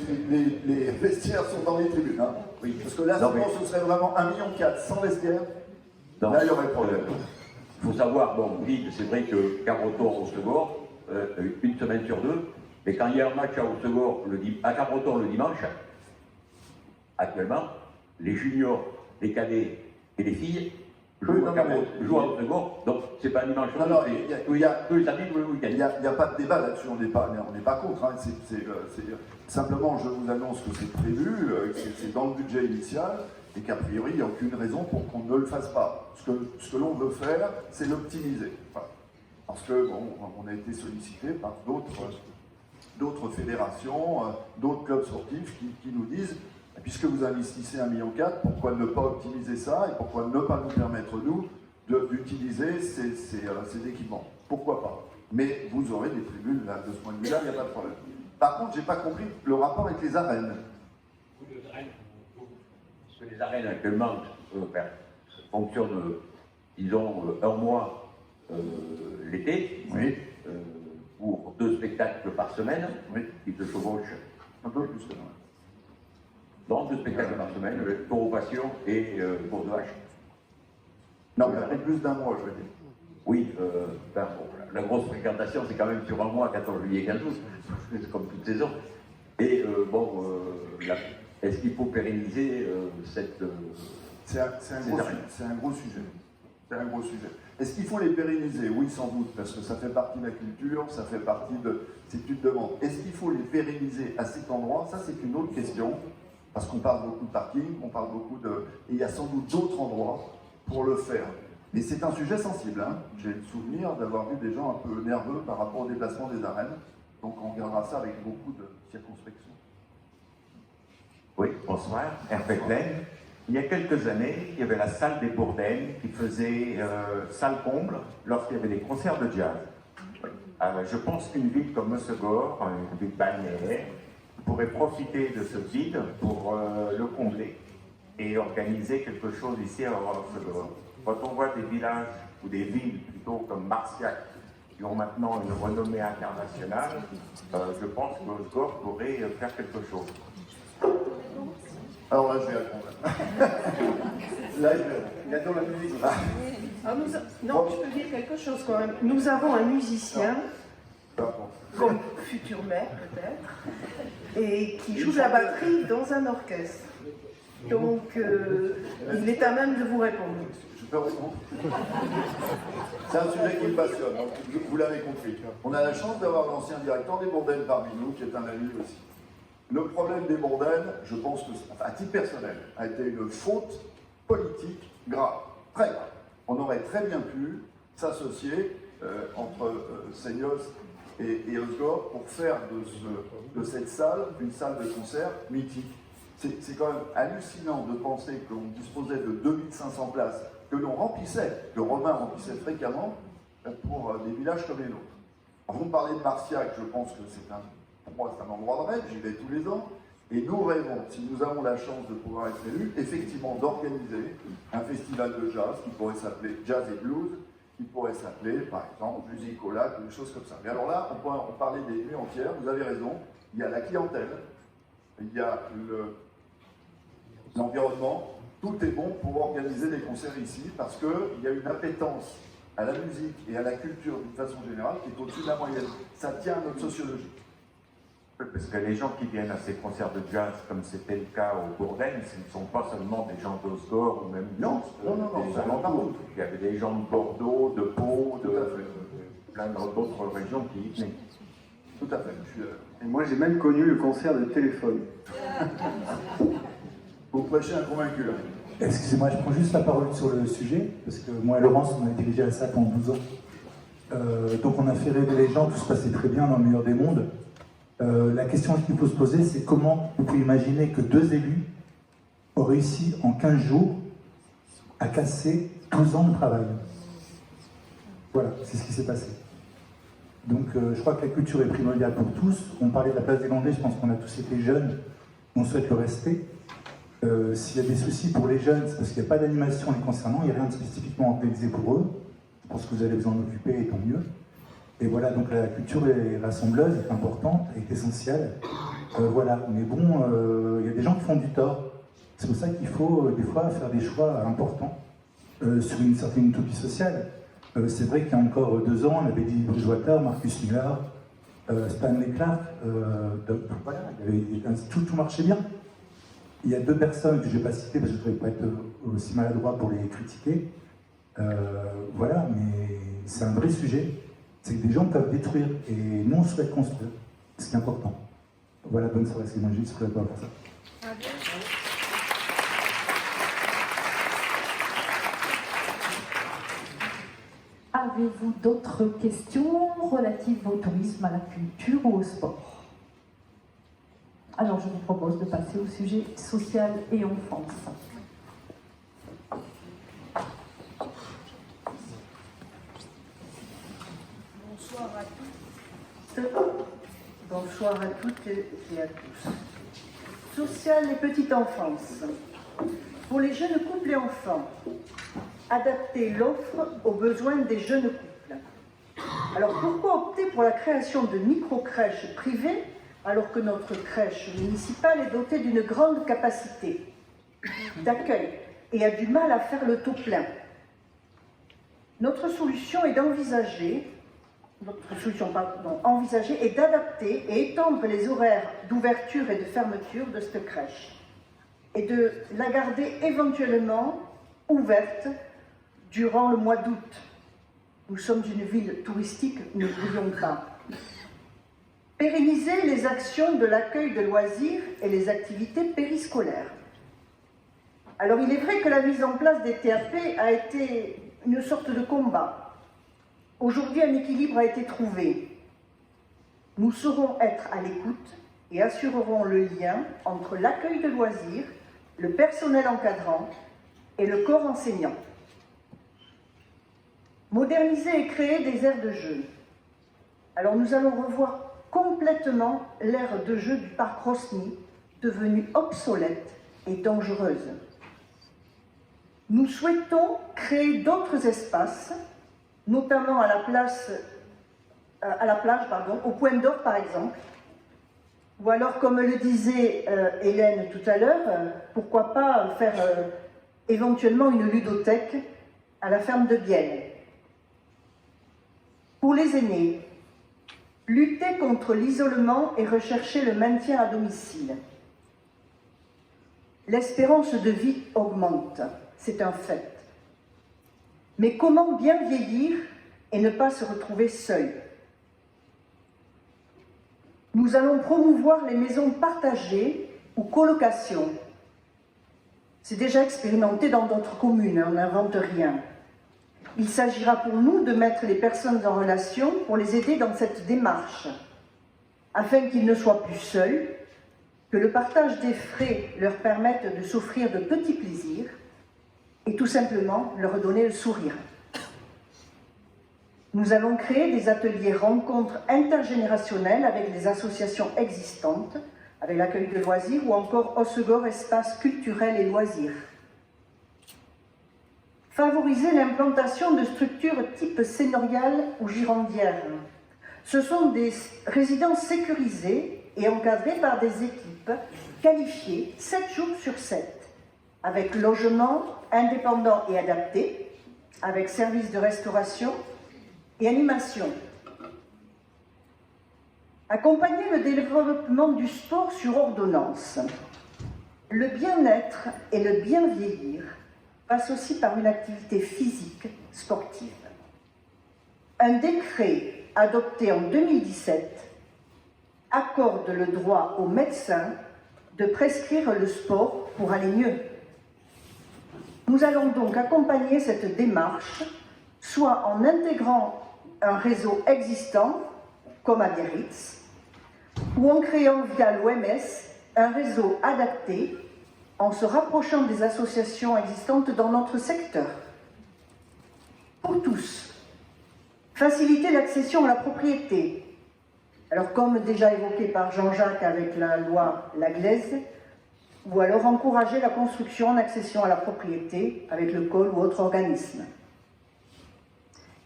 les vestiaires sont dans les tribunes. Hein. Oui. Parce que là, ce serait vraiment 1,4 million sans vestiaire. Là, il y aurait problème. Il faut savoir, bon, oui, c'est vrai que Cabreton, Haussegor, une semaine sur deux, mais quand il y a un match à Haussegor, à Cabreton le dimanche, actuellement, les juniors, les cadets et les filles jouent à Haussegor, donc c'est pas un dimanche. Il n'y a pas de débat là-dessus, on n'est pas contre. Hein. Simplement, je vous annonce que c'est prévu, que c'est dans le budget initial, et qu'a priori, il n'y a aucune raison pour qu'on ne le fasse pas. Ce que l'on veut faire, c'est l'optimiser. Voilà. Parce que, bon, on a été sollicité par d'autres fédérations, d'autres clubs sportifs qui nous disent, puisque vous investissez 1,4 million, pourquoi ne pas optimiser ça et pourquoi ne pas nous permettre, nous, d'utiliser ces équipements? Pourquoi pas? Mais vous aurez des tribunes, là, de ce point de vue-là, il n'y a pas de problème. Par contre, je n'ai pas compris le rapport avec les arènes. Parce que les arènes actuellement fonctionnent, disons, un mois l'été, pour 2 spectacles par semaine, qui se chevauchent. Un peu plus que ça. Donc 2 spectacles par semaine, Taureau Passion et Bourg de Hache. Non, mais après plus d'un mois, je veux dire. Oui, la grosse fréquentation, c'est quand même sur un mois, 14 juillet, 15 août, comme toute saison. Et est-ce qu'il faut pérenniser cette... C'est un gros sujet. C'est un gros sujet. Est-ce qu'il faut les pérenniser? Oui, sans doute, parce que ça fait partie de la culture, ça fait partie de... C'est une demande. Est-ce qu'il faut les pérenniser à cet endroit? Ça, c'est une autre question, parce qu'on parle beaucoup de parking, on parle beaucoup de... Et il y a sans doute d'autres endroits pour le faire. Mais c'est un sujet sensible. Hein. J'ai le souvenir d'avoir vu des gens un peu nerveux par rapport au déplacement des arènes. Donc on regardera ça avec beaucoup de circonspection. Oui, bonsoir, Hervé Plaine. Il y a quelques années, il y avait la salle des Bourdaines qui faisait salle comble lorsqu'il y avait des concerts de jazz. Je pense qu'une ville comme Haussegor, une ville balnéaire, pourrait profiter de ce vide pour le combler et organiser quelque chose ici à Haussegor. Quand on voit des villages ou des villes plutôt comme Marciac qui ont maintenant une renommée internationale, je pense que Haussegor pourrait faire quelque chose. Alors là, je vais répondre. Là, il adore la musique. Non, je peux dire quelque chose quand même. Nous avons un musicien, comme futur maire peut-être, et qui joue de la batterie dans un orchestre. Donc, il est à même de vous répondre. Je peux répondre. C'est un sujet qui me passionne, donc vous l'avez compris. On a la chance d'avoir l'ancien directeur des Bourdaines parmi nous, qui est un ami aussi. Le problème des Bourdaines, je pense que, à titre personnel, a été une faute politique grave, très grave. On aurait très bien pu s'associer entre Seignos et Haussegor pour faire de cette salle une salle de concert mythique. C'est quand même hallucinant de penser qu'on disposait de 2500 places, que l'on remplissait, que Romain remplissait fréquemment pour des villages comme les nôtres. Vous me parlez de Marciac, je pense que pour moi c'est un endroit de rêve, j'y vais tous les ans, et nous rêvons, si nous avons la chance de pouvoir être élus, effectivement d'organiser un festival de jazz qui pourrait s'appeler Jazz et Blues, qui pourrait s'appeler par exemple Musique au lac, ou des choses comme ça. Mais alors là, on parlait des nuits entières, vous avez raison, il y a la clientèle, il y a l'environnement, tout est bon pour organiser des concerts ici, parce qu'il y a une appétence à la musique et à la culture d'une façon générale qui est au-dessus de la moyenne. Ça tient à notre sociologie. Parce que les gens qui viennent à ces concerts de jazz, comme c'était le cas au Bourdaines, ce ne sont pas seulement des gens d'Haussegor ou même des alentours. Il y avait des gens de Bordeaux, de Pau, de plein d'autres régions qui y venaient. Tout à fait. Et moi, j'ai même connu le concert de Téléphone. Vous prêchez un convaincu, là. Excusez-moi, je prends juste la parole sur le sujet, parce que moi et Laurence, on a dirigé la salle pendant 12 ans. Donc on a fait rêver les gens, tout se passait très bien dans le meilleur des mondes. La question qu'il faut se poser, c'est comment vous pouvez imaginer que 2 élus ont réussi en 15 jours à casser 12 ans de travail. Voilà, c'est ce qui s'est passé. Donc je crois que la culture est primordiale pour tous. On parlait de la place des Landais, je pense qu'on a tous été jeunes, on souhaite le rester. S'il y a des soucis pour les jeunes, c'est parce qu'il n'y a pas d'animation les concernant, il n'y a rien de spécifiquement organisé pour eux. Je pense que vous allez vous en occuper, et tant mieux. Et voilà, donc la culture est rassembleuse, est importante, est essentielle. Voilà, mais bon, il y a des gens qui font du tort. C'est pour ça qu'il faut des fois faire des choix importants sur une certaine utopie sociale. C'est vrai qu'il y a encore 2 ans, on avait dit Bridgewater, Marcus Miller, Stanley Clark, voilà, tout marchait bien. Il y a 2 personnes que je ne vais pas citer parce que je ne voudrais pas être aussi maladroit pour les critiquer. Voilà, mais c'est un vrai sujet. C'est que des gens peuvent détruire et nous on souhaite construire, ce qui est important. Voilà, bonne soirée, c'est moi juste pour ça. Avez-vous d'autres questions relatives au tourisme, à la culture ou au sport? Alors je vous propose de passer au sujet social et enfance. Bonsoir à toutes. Bonsoir à toutes et à tous. Social et petite enfance. Pour les jeunes couples et enfants, adapter l'offre aux besoins des jeunes couples. Alors pourquoi opter pour la création de micro-crèches privées alors que notre crèche municipale est dotée d'une grande capacité d'accueil et a du mal à faire le taux plein? Notre solution est d'envisager d'adapter et étendre les horaires d'ouverture et de fermeture de cette crèche et de la garder éventuellement ouverte durant le mois d'août. Nous sommes une ville touristique, ne l'oublions pas. Pérenniser les actions de l'accueil de loisirs et les activités périscolaires. Alors il est vrai que la mise en place des TAP a été une sorte de combat. Aujourd'hui, un équilibre a été trouvé. Nous saurons être à l'écoute et assurerons le lien entre l'accueil de loisirs, le personnel encadrant et le corps enseignant. Moderniser et créer des aires de jeu. Alors nous allons revoir complètement l'aire de jeu du parc Rosny, devenue obsolète et dangereuse. Nous souhaitons créer d'autres espaces, notamment à la plage, au Point d'Or par exemple, ou alors comme le disait Hélène tout à l'heure, pourquoi pas faire éventuellement une ludothèque à la ferme de Bienne. Pour les aînés, lutter contre l'isolement et rechercher le maintien à domicile. L'espérance de vie augmente, c'est un fait. Mais comment bien vieillir et ne pas se retrouver seul? Nous allons promouvoir les maisons partagées ou colocations. C'est déjà expérimenté dans d'autres communes, on n'invente rien. Il s'agira pour nous de mettre les personnes en relation pour les aider dans cette démarche, afin qu'ils ne soient plus seuls, que le partage des frais leur permette de s'offrir de petits plaisirs et tout simplement leur donner le sourire. Nous allons créer des ateliers rencontres intergénérationnelles avec les associations existantes, avec l'accueil de loisirs ou encore Hossegor Espace culturel et loisirs. Favoriser l'implantation de structures type seigneuriale ou girondière. Ce sont des résidences sécurisées et encadrées par des équipes qualifiées 7 jours sur 7, avec logement indépendant et adapté, avec services de restauration et animation. Accompagner le développement du sport sur ordonnance. Le bien-être et le bien vieillir passe aussi par une activité physique sportive. Un décret adopté en 2017 accorde le droit aux médecins de prescrire le sport pour aller mieux. Nous allons donc accompagner cette démarche, soit en intégrant un réseau existant, comme à Biarritz, ou en créant via l'OMS un réseau adapté en se rapprochant des associations existantes dans notre secteur. Pour tous, faciliter l'accession à la propriété. Alors, comme déjà évoqué par Jean-Jacques avec la loi Laglaise, ou alors encourager la construction en accession à la propriété avec le COL ou autre organisme.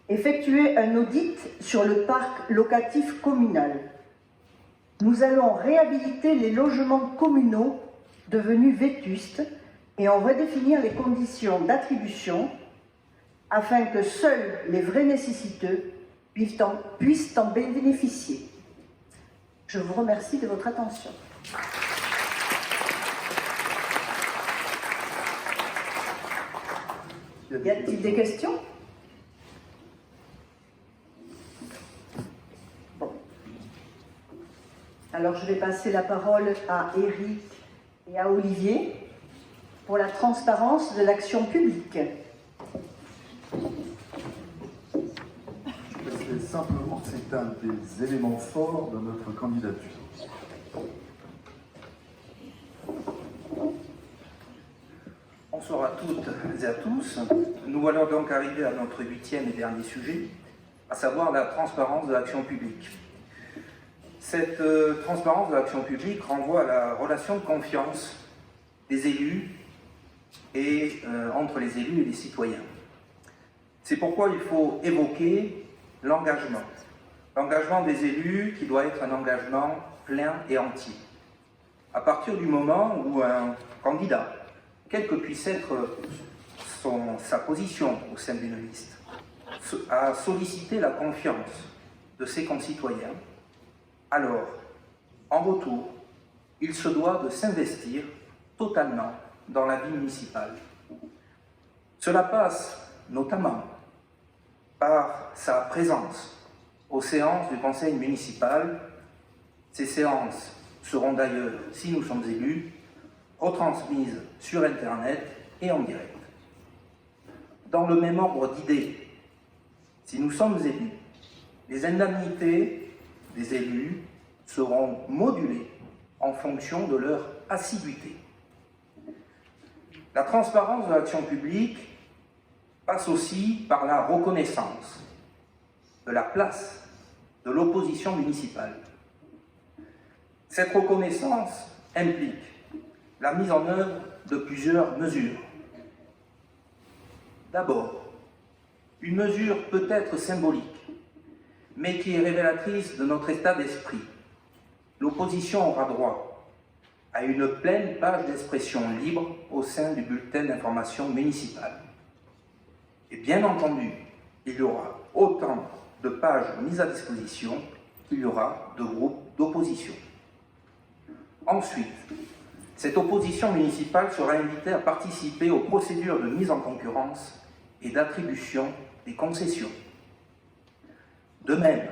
Effectuer un audit sur le parc locatif communal. Nous allons réhabiliter les logements communaux devenus vétustes et en redéfinir les conditions d'attribution afin que seuls les vrais nécessiteux puissent en bénéficier. Je vous remercie de votre attention. Y a-t-il des questions? Bon. Alors je vais passer la parole à Éric et à Olivier pour la transparence de l'action publique. C'est simplement que c'est un des éléments forts de notre candidature. Bonsoir à toutes et à tous. Nous voilà donc arrivés à notre 8e et dernier sujet, à savoir la transparence de l'action publique. Cette transparence de l'action publique renvoie à la relation de confiance des élus et entre les élus et les citoyens. C'est pourquoi il faut évoquer l'engagement. L'engagement des élus qui doit être un engagement plein et entier. À partir du moment où un candidat, quelle que puisse être sa position au sein d'une liste, a sollicité la confiance de ses concitoyens, alors, en retour, il se doit de s'investir totalement dans la vie municipale. Cela passe notamment par sa présence aux séances du conseil municipal. Ces séances seront d'ailleurs, si nous sommes élus, retransmises sur Internet et en direct. Dans le même ordre d'idées, si nous sommes élus, les indemnités des élus seront modulées en fonction de leur assiduité. La transparence de l'action publique passe aussi par la reconnaissance de la place de l'opposition municipale. Cette reconnaissance implique la mise en œuvre de plusieurs mesures. D'abord, une mesure peut-être symbolique, mais qui est révélatrice de notre état d'esprit. L'opposition aura droit à une pleine page d'expression libre au sein du bulletin d'information municipal. Et bien entendu, il y aura autant de pages mises à disposition qu'il y aura de groupes d'opposition. Ensuite, cette opposition municipale sera invitée à participer aux procédures de mise en concurrence et d'attribution des concessions. De même,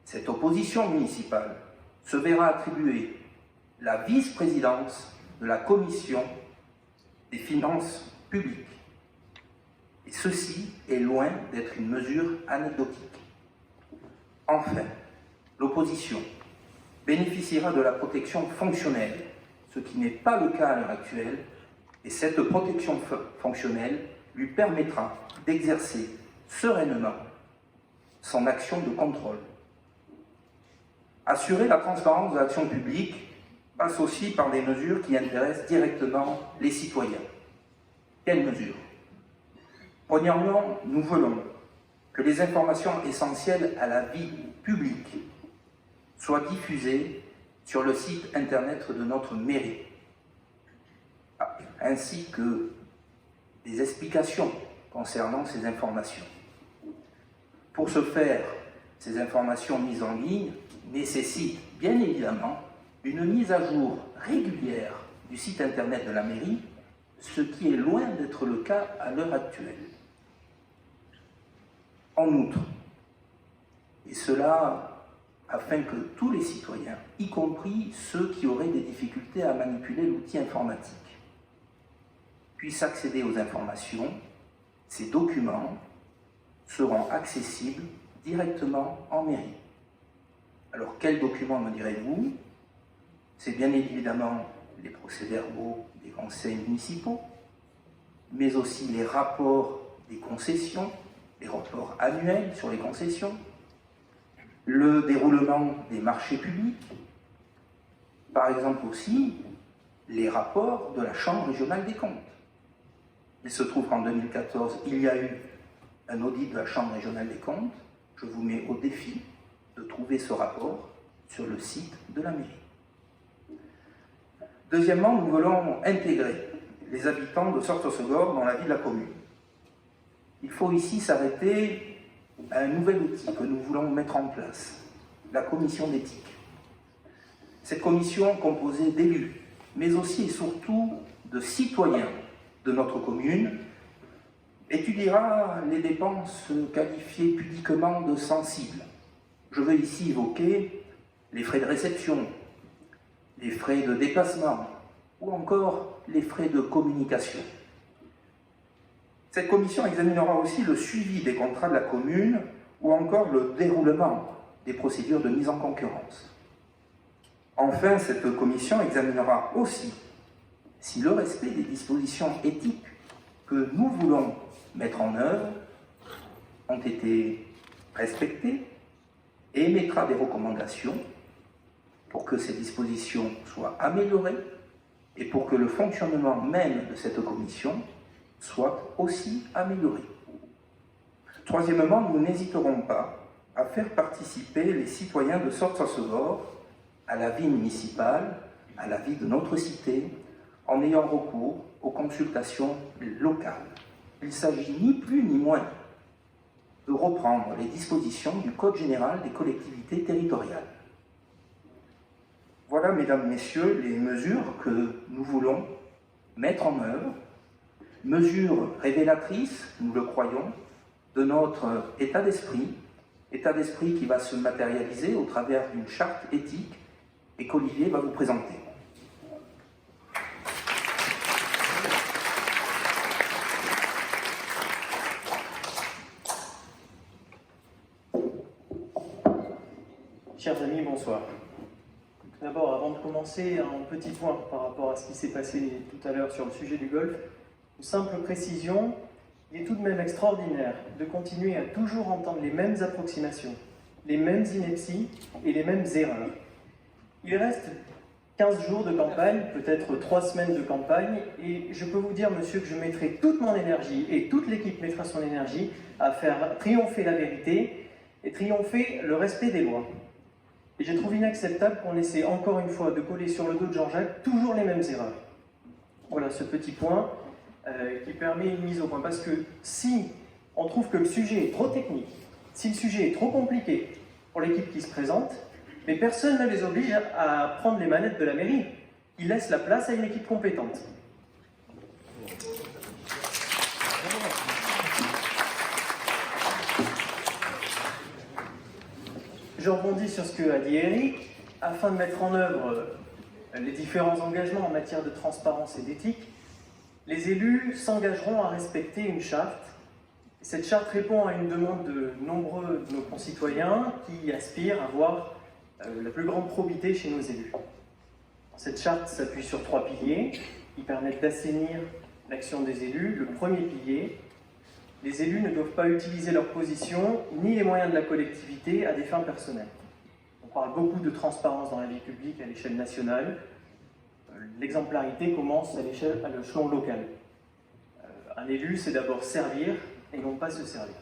cette opposition municipale se verra attribuer la vice-présidence de la commission des finances publiques. Et ceci est loin d'être une mesure anecdotique. Enfin, l'opposition bénéficiera de la protection fonctionnelle, ce qui n'est pas le cas à l'heure actuelle, et cette protection fonctionnelle lui permettra d'exercer sereinement son action de contrôle. Assurer la transparence de l'action publique passe aussi par des mesures qui intéressent directement les citoyens. Quelles mesures? Premièrement, nous voulons que les informations essentielles à la vie publique soient diffusées sur le site internet de notre mairie, ainsi que des explications concernant ces informations. Pour ce faire, ces informations mises en ligne nécessitent bien évidemment une mise à jour régulière du site internet de la mairie, ce qui est loin d'être le cas à l'heure actuelle. En outre, et cela afin que tous les citoyens, y compris ceux qui auraient des difficultés à manipuler l'outil informatique, puissent accéder aux informations, ces documents seront accessibles directement en mairie. Alors, quels documents me direz-vous? C'est bien évidemment les procès-verbaux des conseils municipaux, mais aussi les rapports des concessions, les rapports annuels sur les concessions, le déroulement des marchés publics, par exemple aussi les rapports de la Chambre régionale des comptes. Il se trouve qu'en 2014, il y a eu un audit de la Chambre régionale des comptes. Je vous mets au défi de trouver ce rapport sur le site de la mairie. Deuxièmement, nous voulons intégrer les habitants de Sortossegor dans la vie de la commune. Il faut ici s'arrêter à un nouvel outil que nous voulons mettre en place, la commission d'éthique. Cette commission composée d'élus, mais aussi et surtout de citoyens de notre commune, étudiera les dépenses qualifiées pudiquement de sensibles. Je veux ici évoquer les frais de réception, les frais de déplacement ou encore les frais de communication. Cette commission examinera aussi le suivi des contrats de la commune ou encore le déroulement des procédures de mise en concurrence. Enfin, cette commission examinera aussi si le respect des dispositions éthiques que nous voulons mettre en œuvre ont été respectés et émettra des recommandations pour que ces dispositions soient améliorées et pour que le fonctionnement même de cette commission soit aussi amélioré. Troisièmement, nous n'hésiterons pas à faire participer les citoyens de Sortossegor à la vie municipale, à la vie de notre cité, en ayant recours aux consultations locales. Il s'agit ni plus ni moins de reprendre les dispositions du Code général des collectivités territoriales. Voilà, mesdames, messieurs, les mesures que nous voulons mettre en œuvre, mesures révélatrices, nous le croyons, de notre état d'esprit qui va se matérialiser au travers d'une charte éthique et qu'Olivier va vous présenter. Chers amis, bonsoir. D'abord, avant de commencer, un petit point par rapport à ce qui s'est passé tout à l'heure sur le sujet du golf. Une simple précision, il est tout de même extraordinaire de continuer à toujours entendre les mêmes approximations, les mêmes inepties et les mêmes erreurs. Il reste 15 jours de campagne, peut-être 3 semaines de campagne, et je peux vous dire, monsieur, que je mettrai toute mon énergie, et toute l'équipe mettra son énergie, à faire triompher la vérité et triompher le respect des lois. Et je trouve inacceptable qu'on essaie encore une fois de coller sur le dos de Jean-Jacques toujours les mêmes erreurs. Voilà ce petit point qui permet une mise au point. Parce que si on trouve que le sujet est trop technique, si le sujet est trop compliqué pour l'équipe qui se présente, mais personne ne les oblige à prendre les manettes de la mairie. Ils laissent la place à une équipe compétente. Je rebondis sur ce que a dit Eric. Afin de mettre en œuvre les différents engagements en matière de transparence et d'éthique, les élus s'engageront à respecter une charte. Cette charte répond à une demande de nombreux de nos concitoyens qui aspirent à voir la plus grande probité chez nos élus. Cette charte s'appuie sur 3 piliers qui permettent d'assainir l'action des élus. Le premier pilier, les élus ne doivent pas utiliser leur position ni les moyens de la collectivité à des fins personnelles. On parle beaucoup de transparence dans la vie publique à l'échelle nationale. L'exemplarité commence à l'échelon local. Un élu, c'est d'abord servir et non pas se servir.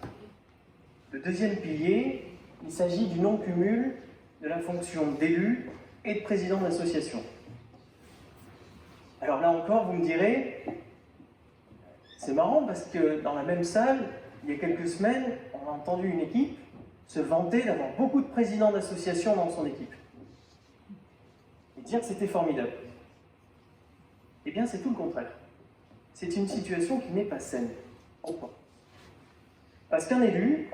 Le deuxième pilier, il s'agit du non-cumul de la fonction d'élu et de président d'association. Alors là encore, vous me direz, c'est marrant parce que dans la même salle, il y a quelques semaines, on a entendu une équipe se vanter d'avoir beaucoup de présidents d'associations dans son équipe. Et dire que c'était formidable. Eh bien, c'est tout le contraire. C'est une situation qui n'est pas saine. Pourquoi ? Parce qu'un élu,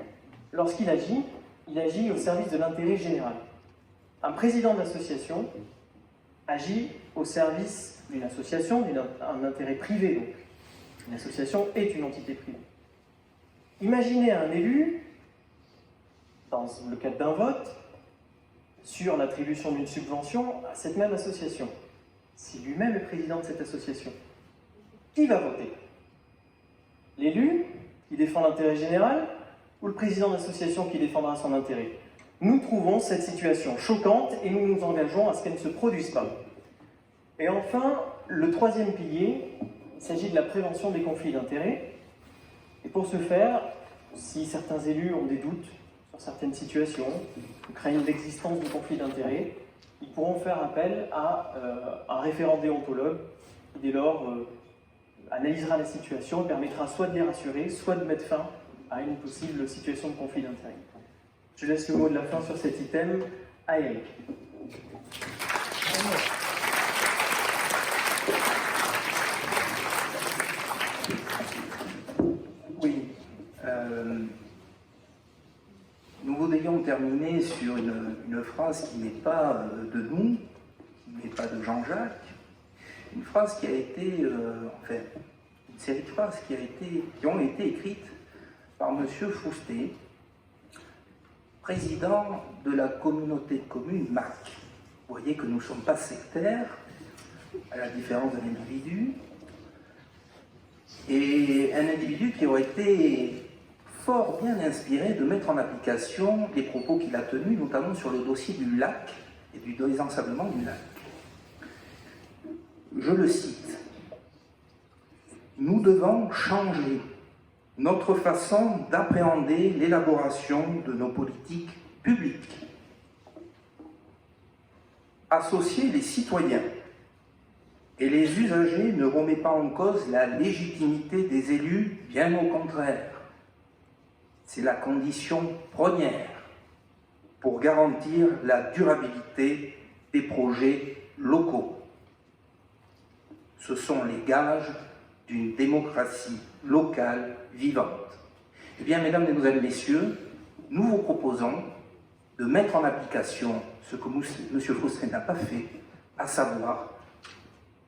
lorsqu'il agit, il agit au service de l'intérêt général. Un président d'association agit au service d'une association, d'un intérêt privé donc. Une association est une entité privée. Imaginez un élu dans le cadre d'un vote, sur l'attribution d'une subvention à cette même association. Si lui-même est président de cette association, qui va voter? L'élu qui défend l'intérêt général ou le président d'association qui défendra son intérêt? Nous trouvons cette situation choquante et nous nous engageons à ce qu'elle ne se produise pas. Et enfin, le troisième pilier, il s'agit de la prévention des conflits d'intérêts. Et pour ce faire, si certains élus ont des doutes sur certaines situations, ou craignent l'existence de conflits d'intérêts, ils pourront faire appel à un référent déontologue qui, dès lors, analysera la situation et permettra soit de les rassurer, soit de mettre fin à une possible situation de conflit d'intérêts. Je laisse le mot de la fin sur cet item à Eric. Oui. Nous voudrions terminer sur une phrase qui n'est pas de nous, qui n'est pas de Jean-Jacques, une phrase qui a été, enfin, une série de phrases qui ont été écrites par M. Foustet, président de la communauté de communes MAC. Vous voyez que nous ne sommes pas sectaires, à la différence d'un individu, et un individu qui aurait été fort bien inspiré de mettre en application les propos qu'il a tenus, notamment sur le dossier du lac et du désensablement du lac. Je le cite. « Nous devons changer notre façon d'appréhender l'élaboration de nos politiques publiques. Associer les citoyens et les usagers ne remet pas en cause la légitimité des élus, bien au contraire. C'est la condition première pour garantir la durabilité des projets locaux. Ce sont les gages d'une démocratie locale vivante. » Eh bien, mesdames, mesdemoiselles, messieurs, nous vous proposons de mettre en application ce que M. Foustet n'a pas fait, à savoir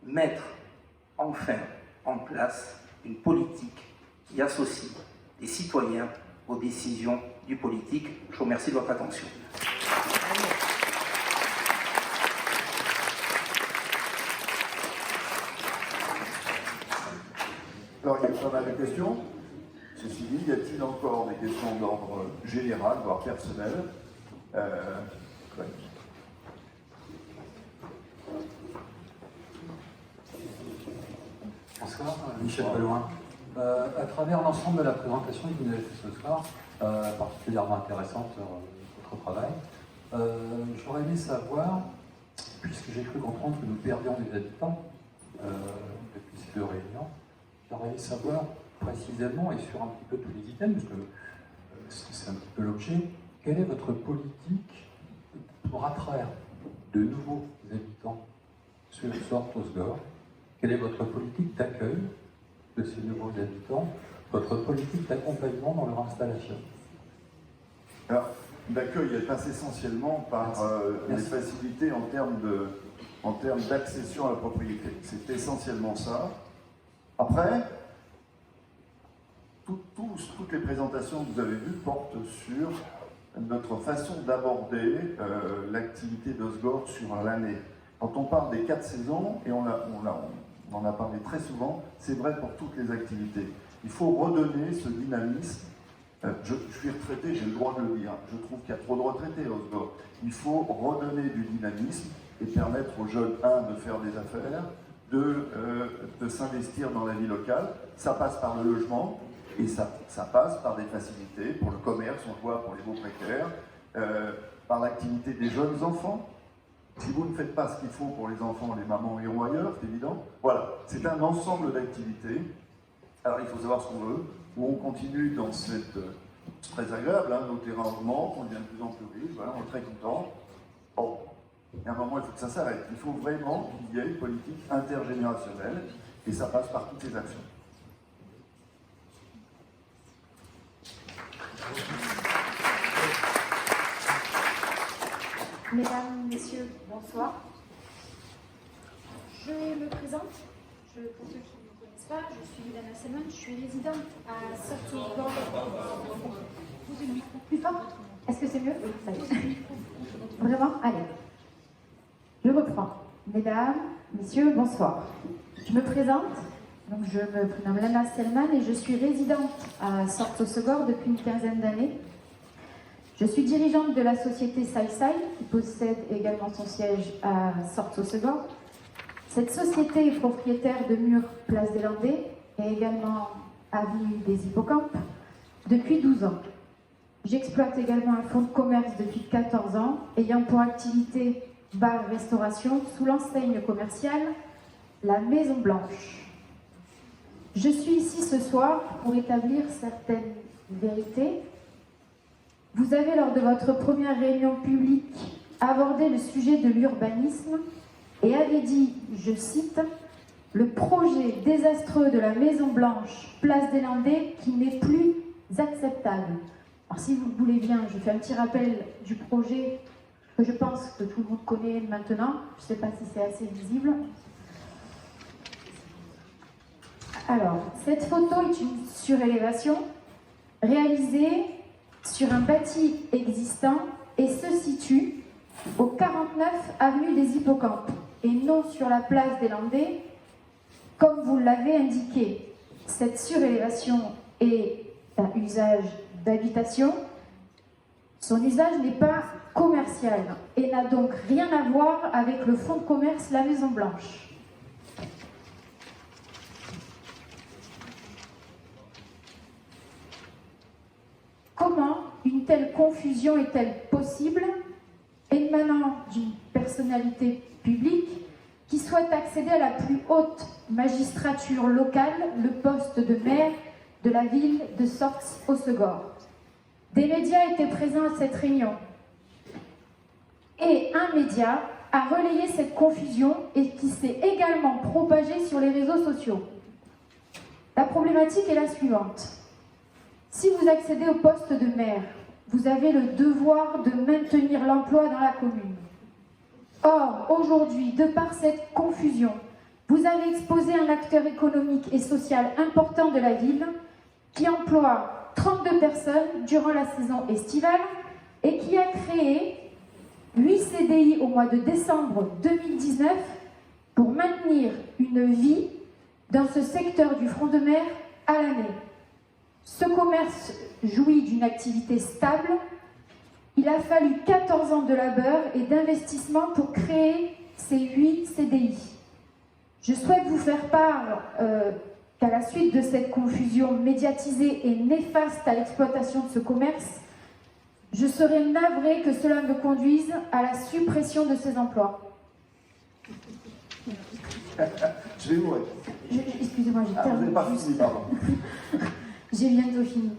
mettre enfin en place une politique qui associe les citoyens aux décisions du politique. Je vous remercie de votre attention. Alors, il y a pas mal de questions. Ceci dit, y a-t-il encore des questions d'ordre général, voire personnel? Ouais. Bonsoir, Michel Belouin. À travers l'ensemble de la présentation que vous avez fait ce soir, particulièrement intéressante votre travail, j'aurais aimé savoir, puisque j'ai cru comprendre que nous perdions des habitants depuis ces deux réunions, j'aurais aimé savoir précisément, et sur un petit peu tous les items, parce que c'est un petit peu l'objet, quelle est votre politique pour attraire de nouveaux habitants sur Osgore? Quelle est votre politique d'accueil de ces nouveaux habitants, votre politique d'accompagnement dans leur installation? Alors, l'accueil, elle passe essentiellement par les facilités en termes d'accession à la propriété. C'est essentiellement ça. Après, toutes les présentations que vous avez vues portent sur notre façon d'aborder l'activité d'Osgore sur l'année. Quand on parle des 4 saisons, et on en a parlé très souvent, c'est vrai pour toutes les activités. Il faut redonner ce dynamisme. Je suis retraité, j'ai le droit de le dire. Je trouve qu'il y a trop de retraités à Osgore. Il faut redonner du dynamisme et permettre aux jeunes, de faire des affaires, de s'investir dans la vie locale. Ça passe par le logement et ça passe par des facilités pour le commerce, on le voit pour les beaux précaires, par l'activité des jeunes enfants. Si vous ne faites pas ce qu'il faut pour les enfants, les mamans iront ailleurs, c'est évident. Voilà, c'est un ensemble d'activités. Alors il faut savoir ce qu'on veut, où on continue dans cette... C'est très agréable, nos terrains augmentent, on devient de plus en plus riche, voilà, on est très content. Bon, il y a un moment, il faut que ça s'arrête. Il faut vraiment qu'il y ait une politique intergénérationnelle, et ça passe par toutes les actions. Mesdames, Messieurs, bonsoir. Je me présente. Pour ceux qui ne me connaissent pas, je suis Ilana Selman, je suis résidente à South Osgore. Posez le micro plus fort. Est-ce que c'est mieux? Oui, ça y est. Vraiment? Allez. Je reprends. Mesdames, messieurs, bonsoir. Je me présente. Donc, je me prénomme Lana Selman et je suis résidente à Sorts-au-Segor depuis une quinzaine d'années. Je suis dirigeante de la société Saïsaï, qui possède également son siège à Sorts-au-Segor. Cette société est propriétaire de Murs Place des Landais et également avenue des Hippocampes depuis 12 ans. J'exploite également un fonds de commerce depuis 14 ans, ayant pour activité bar-restauration sous l'enseigne commerciale La Maison Blanche. Je suis ici ce soir pour établir certaines vérités. Vous avez, lors de votre première réunion publique, abordé le sujet de l'urbanisme et avez dit, je cite, « Le projet désastreux de la Maison Blanche, place des Landais, qui n'est plus acceptable ». Alors si vous le voulez bien, je fais un petit rappel du projet que je pense que tout le monde connaît maintenant. Je ne sais pas si c'est assez visible. Alors, cette photo est une surélévation réalisée sur un bâti existant et se situe au 49 avenue des Hippocampes et non sur la place des Landais, comme vous l'avez indiqué. Cette surélévation est un usage d'habitation. Son usage n'est pas commercial et n'a donc rien à voir avec le fonds de commerce La Maison Blanche. Comment une telle confusion est-elle possible émanant d'une personnalité publique qui souhaite accéder à la plus haute magistrature locale, le poste de maire de la ville de Sorts-au-Segor? Des médias étaient présents à cette réunion et un média a relayé cette confusion et qui s'est également propagée sur les réseaux sociaux. La problématique est la suivante. Si vous accédez au poste de maire, vous avez le devoir de maintenir l'emploi dans la commune. Or, aujourd'hui, de par cette confusion, vous avez exposé un acteur économique et social important de la ville qui emploie 32 personnes durant la saison estivale et qui a créé 8 CDI au mois de décembre 2019 pour maintenir une vie dans ce secteur du front de mer à l'année. Ce commerce jouit d'une activité stable. Il a fallu 14 ans de labeur et d'investissement pour créer ces 8 CDI. Je souhaite vous faire part qu'à la suite de cette confusion médiatisée et néfaste à l'exploitation de ce commerce, je serais navrée que cela me conduise à la suppression de ces emplois. Je vais vous Excusez-moi, j'ai terminé. Vous n'avez pas fini, pardon. J'ai bientôt fini.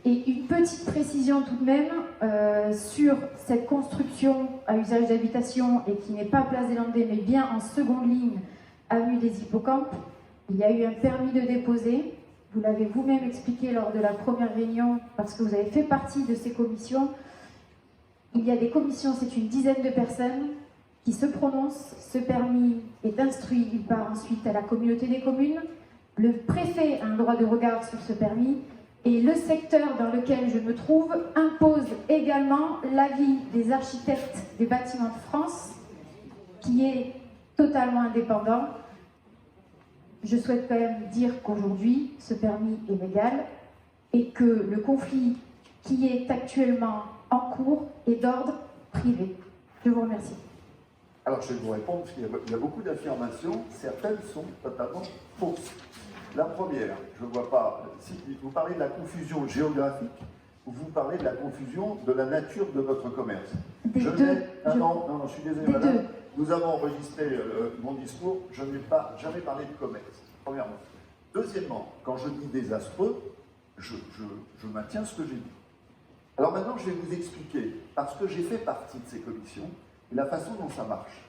Et une petite précision tout de même sur cette construction à usage d'habitation et qui n'est pas place des Landais mais bien en seconde ligne avenue des Hippocampes. Il y a eu un permis de déposer. Vous l'avez vous-même expliqué lors de la première réunion parce que vous avez fait partie de ces commissions. Il y a des commissions, c'est une dizaine de personnes qui se prononcent. Ce permis est instruit, il part ensuite à la communauté des communes. Le préfet a un droit de regard sur ce permis et le secteur dans lequel je me trouve impose également l'avis des architectes des bâtiments de France qui est totalement indépendant. Je souhaite quand même dire qu'aujourd'hui, ce permis est légal et que le conflit qui est actuellement en cours est d'ordre privé. Je vous remercie. Alors je vais vous répondre parce qu'il y a beaucoup d'affirmations, certaines sont totalement fausses. La première, je ne vois pas, si vous parlez de la confusion géographique, ou vous parlez de la confusion de la nature de votre commerce. Non, je suis désolé madame, nous avons enregistré mon discours, je n'ai pas jamais parlé de commerce, premièrement. Deuxièmement, quand je dis désastreux, je maintiens ce que j'ai dit. Alors maintenant, je vais vous expliquer, parce que j'ai fait partie de ces commissions, et la façon dont ça marche.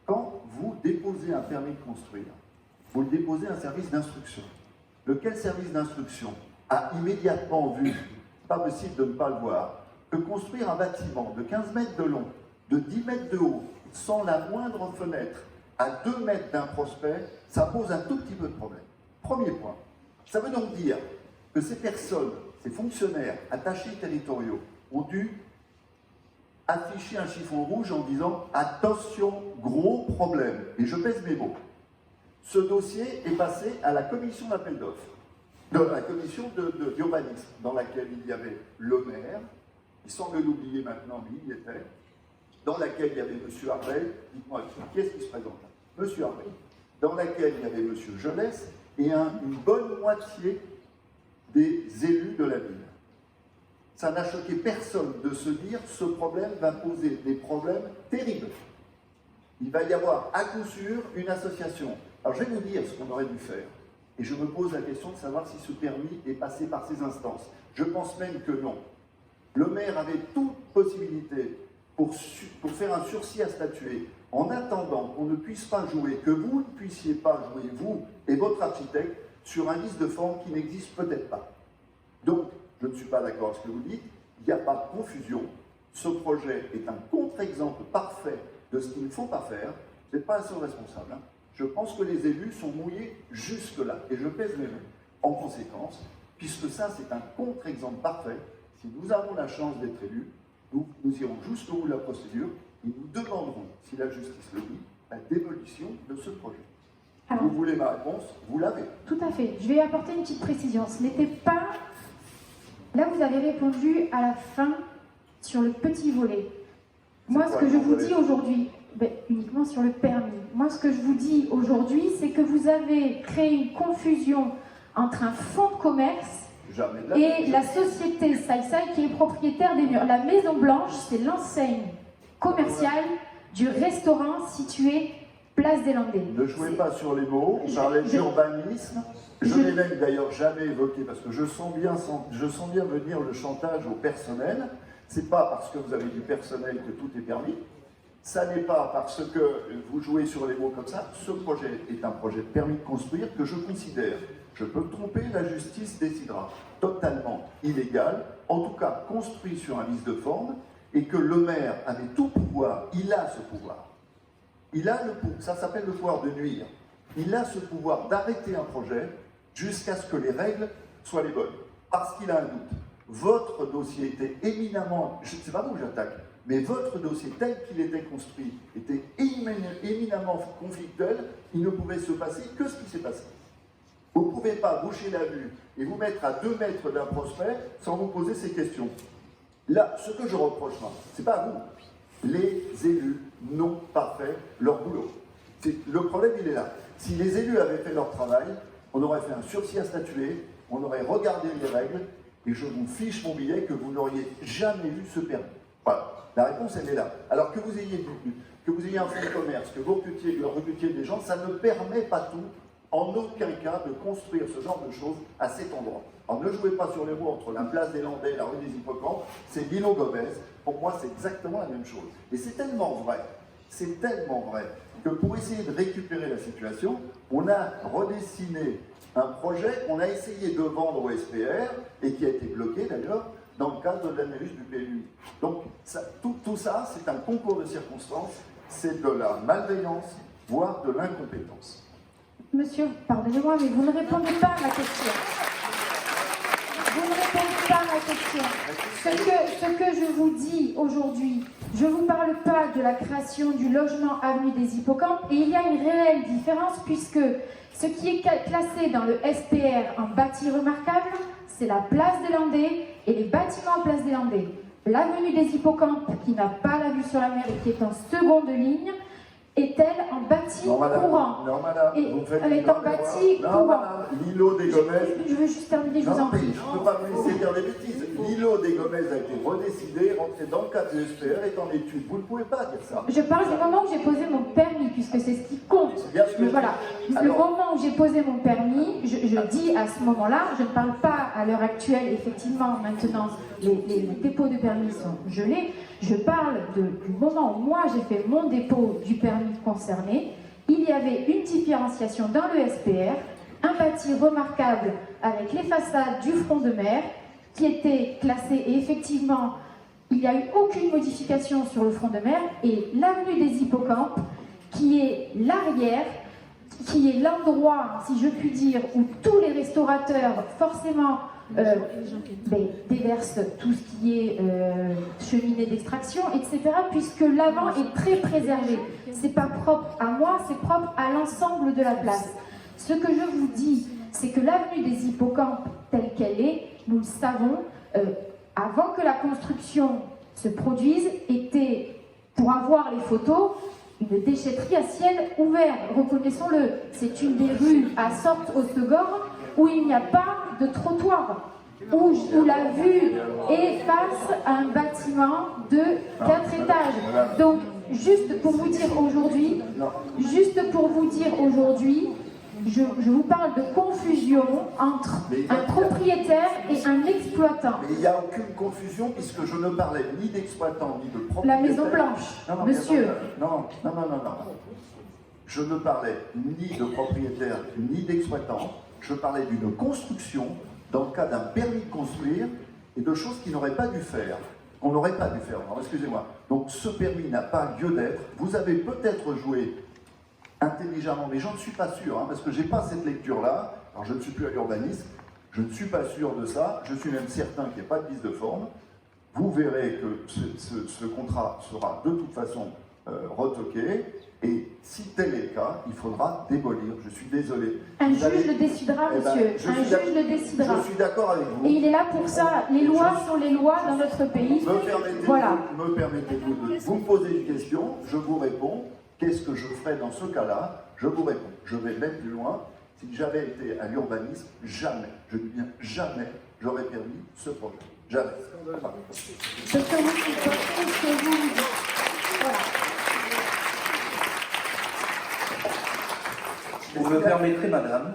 Quand vous déposez un permis de construire, vous le déposez à un service d'instruction. Lequel service d'instruction a immédiatement vu, pas possible de ne pas le voir, que construire un bâtiment de 15 mètres de long, de 10 mètres de haut, sans la moindre fenêtre, à 2 mètres d'un prospect, ça pose un tout petit peu de problème. Premier point. Ça veut donc dire que ces personnes, ces fonctionnaires attachés territoriaux, ont dû afficher un chiffon rouge en disant « Attention, gros problème ». Et je pèse mes mots. Ce dossier est passé à la commission d'appel d'offres, de la commission d'urbanisme, dans laquelle il y avait le maire, il semble l'oublier maintenant, mais il y était, dans laquelle il y avait M. Harvey, dites-moi, qui est-ce qui se présente là? M. Harvey, dans laquelle il y avait M. Jeunesse et une bonne moitié des élus de la ville. Ça n'a choqué personne de se dire ce problème va poser des problèmes terribles. Il va y avoir à coup sûr une association. Alors je vais vous dire ce qu'on aurait dû faire. Et je me pose la question de savoir si ce permis est passé par ces instances. Je pense même que non. Le maire avait toute possibilité pour faire un sursis à statuer en attendant qu'on ne puisse pas jouer, que vous ne puissiez pas jouer, vous et votre architecte, sur un vice de forme qui n'existe peut-être pas. Donc, je ne suis pas d'accord avec ce que vous dites, il n'y a pas de confusion. Ce projet est un contre-exemple parfait de ce qu'il ne faut pas faire. Vous n'êtes pas un seul responsable. Hein. Je pense que les élus sont mouillés jusque-là, et je pèse mes mots. En conséquence, puisque ça c'est un contre-exemple parfait, si nous avons la chance d'être élus, nous irons jusqu'au bout de la procédure et nous demanderons, si la justice le dit, la démolition de ce projet. Alors, vous voulez ma réponse? Vous l'avez. Tout à fait. Je vais apporter une petite précision. Ce n'était pas... Là, vous avez répondu à la fin sur le petit volet. Moi, ce que je vous dis aujourd'hui, uniquement sur le permis, moi, ce que je vous dis aujourd'hui, c'est que vous avez créé une confusion entre un fonds de commerce et la société Saïsaï qui est propriétaire des murs. La Maison Blanche, c'est l'enseigne commerciale du restaurant situé Place des Landais. Ne jouez pas sur les mots, on parlait d'urbanisme. Je n'ai même d'ailleurs jamais évoqué, parce que je sens bien venir le chantage au personnel. C'est pas parce que vous avez du personnel que tout est permis. Ça n'est pas parce que vous jouez sur les mots comme ça. Ce projet est un projet de permis de construire que je considère, je peux me tromper, la justice décidera, totalement illégal, en tout cas construit sur un vice de forme, et que le maire avait tout pouvoir, il a ce pouvoir. Il a le pouvoir, ça s'appelle le pouvoir de nuire. Il a ce pouvoir d'arrêter un projet jusqu'à ce que les règles soient les bonnes. Parce qu'il a un doute. Votre dossier était éminemment, je ne sais pas où j'attaque, mais votre dossier tel qu'il était construit était éminemment conflictuel, il ne pouvait se passer que ce qui s'est passé. Vous ne pouvez pas boucher la vue et vous mettre à 2 mètres d'un prospect sans vous poser ces questions. Là, ce que je reproche, ce n'est pas à vous. Les élus n'ont pas fait leur boulot. Le problème, il est là. Si les élus avaient fait leur travail, on aurait fait un sursis à statuer, on aurait regardé les règles, et je vous fiche mon billet que vous n'auriez jamais eu ce permis. Voilà. La réponse, elle est là. Alors que vous ayez un fonds de commerce, que vous recrutiez des gens, ça ne permet pas tout, en aucun cas, de construire ce genre de choses à cet endroit. Alors ne jouez pas sur les mots entre la place des Landais et la rue des Hippocampes, c'est Lilo Gomez. Pour moi, c'est exactement la même chose. Et c'est tellement vrai, que pour essayer de récupérer la situation, on a redessiné un projet qu'on a essayé de vendre au SPR, et qui a été bloqué d'ailleurs, dans le cadre de l'analyse du PLU. Donc tout ça, c'est un concours de circonstances, c'est de la malveillance, voire de l'incompétence. Monsieur, pardonnez-moi, mais vous ne répondez pas à ma question. Vous ne répondez pas à ma question. Ce que je vous dis aujourd'hui, je ne vous parle pas de la création du logement avenue des Hippocampes, et il y a une réelle différence, puisque ce qui est classé dans le SPR en bâti remarquable, c'est la place des Landais et les bâtiments Place des Landais. L'avenue des Hippocampes, qui n'a pas la vue sur la mer et qui est en seconde ligne, est-elle en bâti courant? Non, madame, elle est en bâti courant. L'îlot des Gomez... Je veux juste terminer, je vous en prie. Je ne peux pas vous laisser dire des bêtises. L'îlot des Gomez a été redécidé, rentré dans le cadre de l'SPR, est en étude. Vous ne pouvez pas dire ça. Je parle du moment où j'ai posé mon permis, puisque c'est ce qui compte. Mais voilà, le moment où j'ai posé mon permis, je dis à ce moment-là, je ne parle pas à l'heure actuelle, effectivement, maintenant, les dépôts de permis sont gelés. Je parle du moment où moi j'ai fait mon dépôt du permis concerné. Il y avait une différenciation dans le SPR, un bâti remarquable avec les façades du front de mer qui était classé, et effectivement il n'y a eu aucune modification sur le front de mer, et l'avenue des Hippocampes qui est l'arrière, qui est l'endroit, si je puis dire, où tous les restaurateurs forcément déverse tout ce qui est cheminée d'extraction, etc., puisque l'avant est très préservé. C'est pas propre à moi, c'est propre à l'ensemble de la place. Ce que je vous dis, c'est que l'avenue des Hippocampes, telle qu'elle est, nous le savons, avant que la construction se produise, était, pour avoir les photos, une déchetterie à ciel ouvert, reconnaissons-le. C'est une des rues à Sorte-au-Segor où il n'y a pas de trottoir, où la vue est face à un bâtiment de 4 étages. Donc, juste pour vous dire aujourd'hui, je vous parle de confusion entre un propriétaire et un exploitant. Mais il n'y a aucune confusion puisque je ne parlais ni d'exploitant ni de propriétaire. La Maison Blanche, monsieur. Non. Je ne parlais ni de propriétaire ni d'exploitant. Je parlais d'une construction dans le cas d'un permis de construire et de choses qu'il n'aurait pas dû faire. On n'aurait pas dû faire, excusez-moi. Donc ce permis n'a pas lieu d'être. Vous avez peut-être joué intelligemment, mais j'en suis pas sûr, parce que j'ai pas cette lecture-là. Alors je ne suis plus à l'urbanisme, je ne suis pas sûr de ça, je suis même certain qu'il n'y a pas de vice de forme. Vous verrez que ce contrat sera de toute façon retoqué, et si tel est le cas, il faudra démolir, je suis désolé. Un juge le décidera, monsieur, un juge le décidera. Je suis d'accord avec vous. Et il est là pour ça, les lois sont les lois dans notre pays. Me permettez-vous de vous me poser une question, je vous réponds. Qu'est-ce que je ferais dans ce cas-là? Je vous réponds. Je vais même plus loin. Si j'avais été à l'urbanisme, jamais, je dis bien jamais, j'aurais permis ce projet. Jamais. Voilà. Vous me permettrez, madame,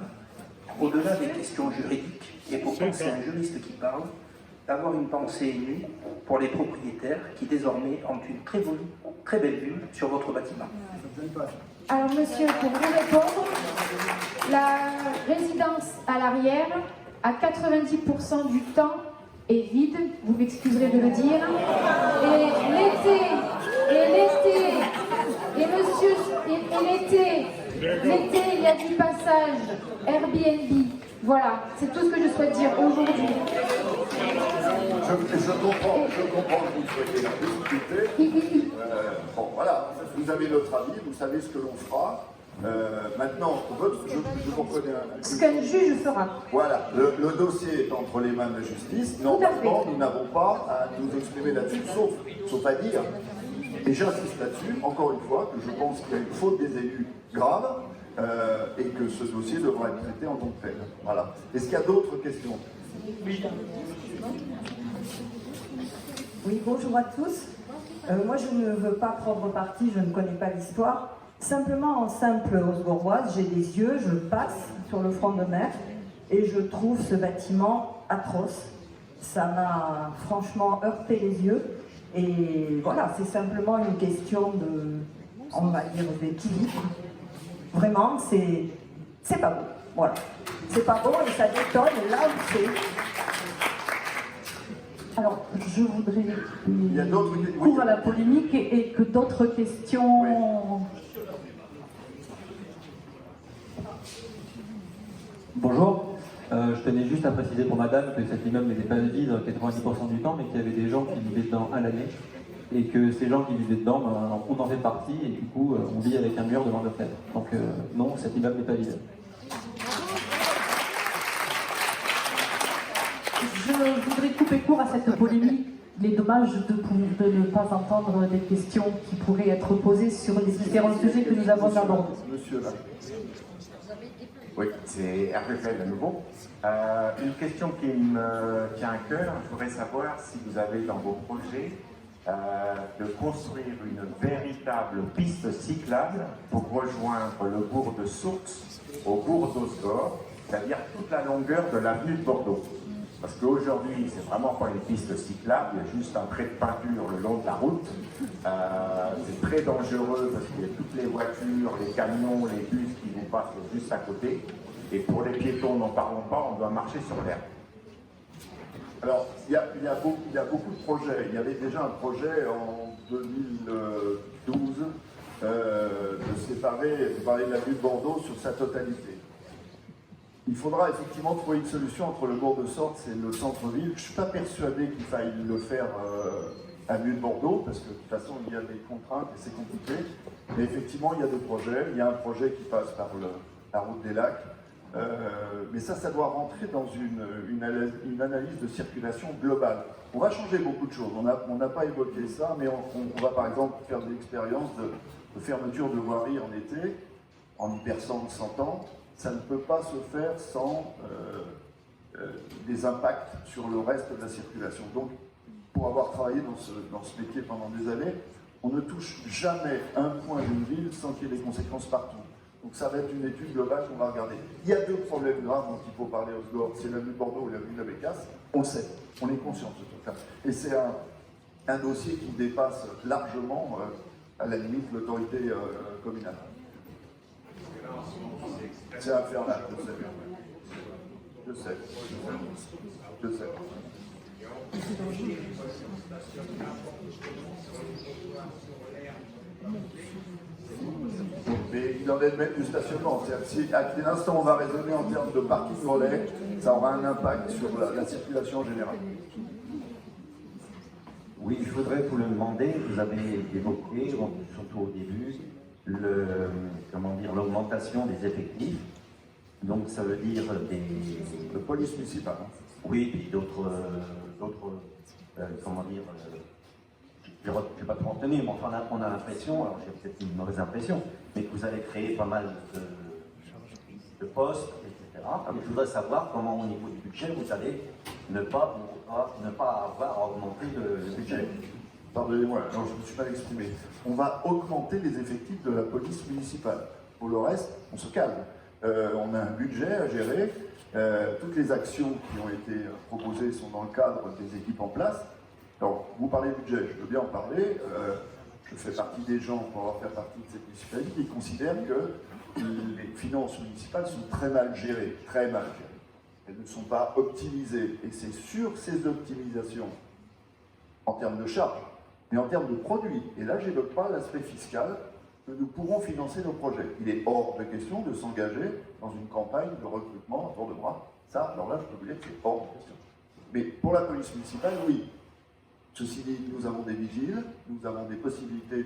au-delà des questions juridiques, et pourtant c'est un juriste qui parle, d'avoir une pensée émue pour les propriétaires qui désormais ont une très belle vue sur votre bâtiment. Alors monsieur, pour vous répondre, la résidence à l'arrière, à 90% du temps, est vide, vous m'excuserez de le dire, et l'été, il y a du passage Airbnb. Voilà, c'est tout ce que je souhaite dire aujourd'hui. Je comprends que vous soyez la difficulté. Bon, voilà, vous avez notre avis, vous savez ce que l'on fera. Maintenant, je vous reconnais ce qu'un juge fera. Voilà, le dossier est entre les mains de la justice. Normalement, nous n'avons pas à nous exprimer là-dessus, sauf à dire, et j'insiste là-dessus, encore une fois, que je pense qu'il y a une faute des élus grave et que ce dossier devra être traité en tant que tel. Voilà. Est-ce qu'il y a d'autres questions? Oui, bonjour à tous. Moi, je ne veux pas prendre parti, je ne connais pas l'histoire. Simplement, en simple Osgoroise, j'ai des yeux, je passe sur le front de mer et je trouve ce bâtiment atroce. Ça m'a franchement heurté les yeux. Et voilà, c'est simplement une question de, on va dire, d'équilibre. Vraiment, c'est pas beau. Voilà. C'est pas beau et ça détonne là où c'est. Alors, je voudrais cours à la polémique et que d'autres questions... Oui. Bonjour, je tenais juste à préciser pour madame que cet immeuble n'était pas vide 90% du temps, mais qu'il y avait des gens qui vivaient dedans à l'année, et que ces gens qui vivaient dedans, on en fait partie, et du coup, on vit avec un mur devant nos fenêtres. Donc non, cet immeuble n'est pas vide. Je voudrais couper court à cette polémique. Il est dommage de ne pas entendre des questions qui pourraient être posées sur les différents sujets que nous avons abordés. Monsieur là. Oui, c'est Hervé Feld à nouveau. Une question qui me tient à cœur, je voudrais savoir si vous avez dans vos projets de construire une véritable piste cyclable pour rejoindre le bourg de Sourtz au bourg d'Osgore, c'est-à-dire toute la longueur de l'avenue de Bordeaux. Parce qu'aujourd'hui, c'est vraiment pas une piste cyclable, il y a juste un trait de peinture le long de la route. C'est très dangereux parce qu'il y a toutes les voitures, les camions, les bus qui vous passent juste à côté. Et pour les piétons, n'en parlons pas, on doit marcher sur l'herbe. Alors, il y a beaucoup de projets. Il y avait déjà un projet en 2012 de séparer l'avenue de Bordeaux sur sa totalité. Il faudra effectivement trouver une solution entre le bourg de Sorts et le centre-ville. Je ne suis pas persuadé qu'il faille le faire à mieux de Bordeaux, parce que de toute façon, il y a des contraintes et c'est compliqué. Mais effectivement, il y a des projets. Il y a un projet qui passe par la route des lacs. Mais ça doit rentrer dans une analyse de circulation globale. On va changer beaucoup de choses. On n'a pas évoqué ça, mais on va par exemple faire des expériences de fermeture de voirie en été, en hypercentre 100 ans. Ça ne peut pas se faire sans des impacts sur le reste de la circulation. Donc, pour avoir travaillé dans ce métier pendant des années, on ne touche jamais un point d'une ville sans qu'il y ait des conséquences partout. Donc ça va être une étude globale qu'on va regarder. Il y a deux problèmes graves dont il faut parler au SGOR, c'est l'avenue de Bordeaux et l'avenue de la Bécasse. On le sait, on est conscient de ce truc-là. Et c'est un dossier qui dépasse largement, à la limite, l'autorité communale. C'est infernal, je sais. Je sais. Je sais. Mais il en est de même du stationnement. Si à quel instant on va raisonner en termes de parking relais, ça aura un impact sur la circulation en général. Oui, je voudrais vous le demander. Vous avez évoqué, surtout au début, l'augmentation des effectifs. Donc ça veut dire de police municipale. Oui, puis d'autres je ne vais pas trop en tenir, mais enfin, on a l'impression, alors j'ai peut-être une mauvaise impression, mais que vous allez créer pas mal de postes, etc. Mais je voudrais savoir comment, au niveau du budget, vous allez ne pas avoir à augmenter le budget. Pardonnez-moi, je ne me suis pas exprimé. On va augmenter les effectifs de la police municipale. Pour le reste, on se calme. On a un budget à gérer. Toutes les actions qui ont été proposées sont dans le cadre des équipes en place. Alors, vous parlez budget, je veux bien en parler. Je fais partie des gens, pour avoir fait partie de cette municipalité, qui considèrent que les finances municipales sont très mal gérées, très mal gérées. Elles ne sont pas optimisées. Et c'est sur ces optimisations, en termes de charges, mais en termes de produits, et là, je n'évoque pas l'aspect fiscal, que nous pourrons financer nos projets. Il est hors de question de s'engager dans une campagne de recrutement à tour de bras. Ça, alors là, je peux vous dire que c'est hors de question. Mais pour la police municipale, oui. Ceci dit, nous avons des vigiles, nous avons des possibilités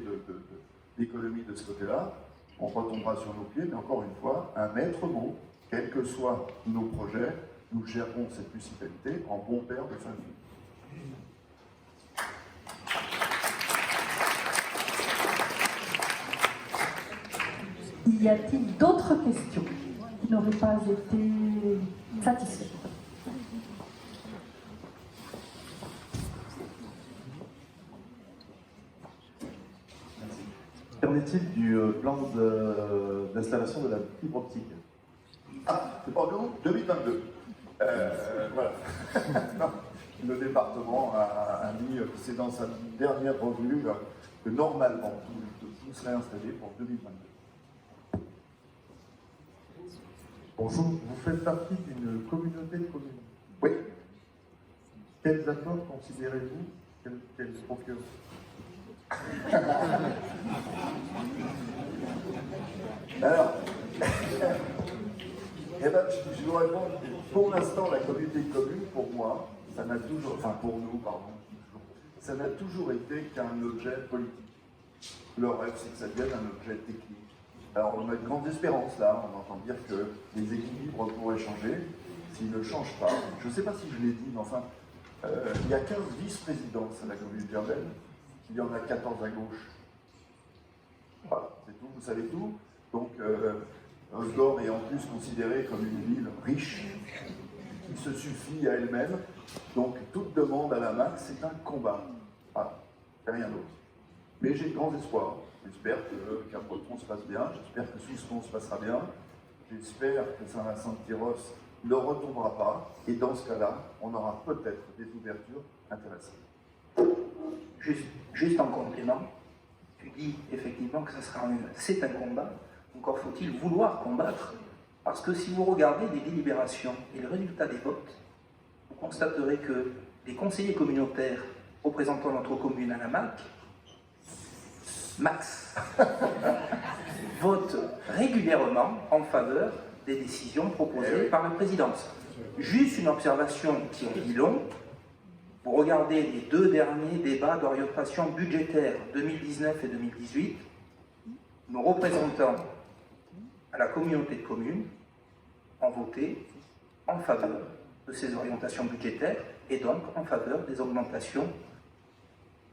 d'économie de ce côté-là. On retombera sur nos pieds, mais encore une fois, un maître mot, quels que soient nos projets, nous gérerons cette municipalité en bon père de famille. Y a-t-il d'autres questions qui n'auraient pas été satisfaites? Qu'en est-il du plan d'installation de la fibre optique? Ah, c'est pas nous, 2022. Voilà. Non, le département a mis, c'est dans sa dernière revue, que normalement tout serait installé pour 2022. Bonjour, vous faites partie d'une communauté de communes. Oui. Quels accords considérez-vous qu'elle procure? Alors, eh ben, je vous réponds, pour l'instant, la communauté de communes, pour moi, ça n'a toujours, enfin pour nous, pardon, ça n'a toujours été qu'un objet politique. Le rêve, c'est que ça devienne un objet technique. Alors on a de grandes espérances là, on entend dire que les équilibres pourraient changer. S'ils ne changent pas, je ne sais pas si je l'ai dit, mais enfin, il y a 15 vice-présidences à la communauté urbaine, il y en a 14 à gauche. Voilà, c'est tout, vous savez tout. Donc, Osgore est en plus considérée comme une ville riche, qui se suffit à elle-même. Donc, toute demande à la MAC, c'est un combat. Voilà, c'est rien d'autre. Mais j'ai de grands espoirs. J'espère que Capbreton se passe bien, j'espère que Souston se passera bien, j'espère que Saint-Vincent-de-Tyrosse ne retombera pas, et dans ce cas-là, on aura peut-être des ouvertures intéressantes. Juste en complément, tu dis effectivement que c'est un combat, encore faut-il vouloir combattre, parce que si vous regardez les délibérations et le résultat des votes, vous constaterez que les conseillers communautaires représentant notre commune à la MAC, max, votent régulièrement en faveur des décisions proposées par la présidence. Juste une observation qui en dit long. Vous regardez les 2 derniers débats d'orientation budgétaire 2019 et 2018, nos représentants à la communauté de communes ont voté en faveur de ces orientations budgétaires et donc en faveur des augmentations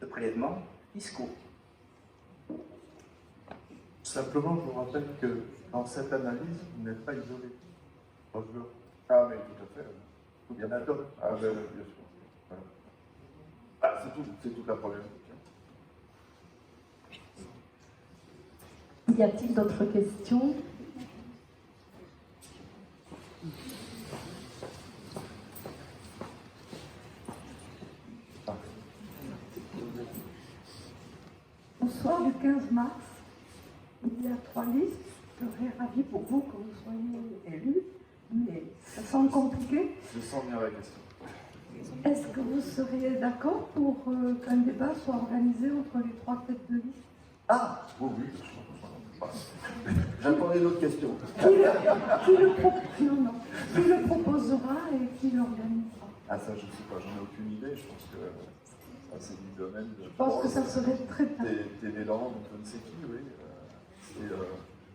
de prélèvements fiscaux. Simplement, je vous rappelle que dans cette analyse, vous n'êtes pas isolé. Ah, mais tout à fait. Il y en a d'autres. Ah, bien sûr. Voilà. Ah, c'est toute la problématique. Y a-t-il d'autres questions? Au soir du 15 mars, il y a 3 listes. Je serais ravie pour vous que vous soyez élus, mais ça semble compliqué. Je sens bien la question. Est-ce que vous seriez d'accord pour qu'un débat soit organisé entre les 3 têtes de liste? Ah, oui, j'attendais d'autres questions. Qui le proposera et qui l'organisera? Ah, ça, je ne sais pas, j'en ai aucune idée. Je pense que ça, c'est du domaine de. Je pense que ça serait très bien. Des Védans, donc je ne sais qui, oui.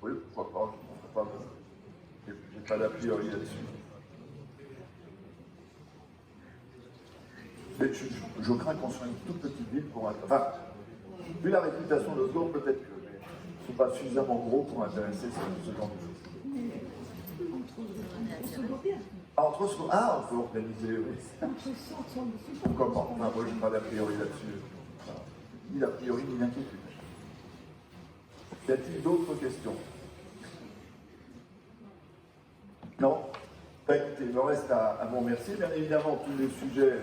Oui, pourquoi pas. Je n'ai pas d'a priori là-dessus. Mais je crains qu'on soit une toute petite ville pour être. Enfin, vu la réputation de Osgore, peut-être que ne sont pas suffisamment gros pour intéresser ce genre de choses. Entre eux, on peut organiser, oui. Comment? Enfin, moi, je n'ai pas d'a priori là-dessus. Ni d'a priori, ni d'inquiétude. Y a-t-il d'autres questions? Non? Écoutez, il me reste à vous remercier. Bien évidemment, tous les sujets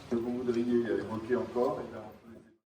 que vous voudriez évoquer encore,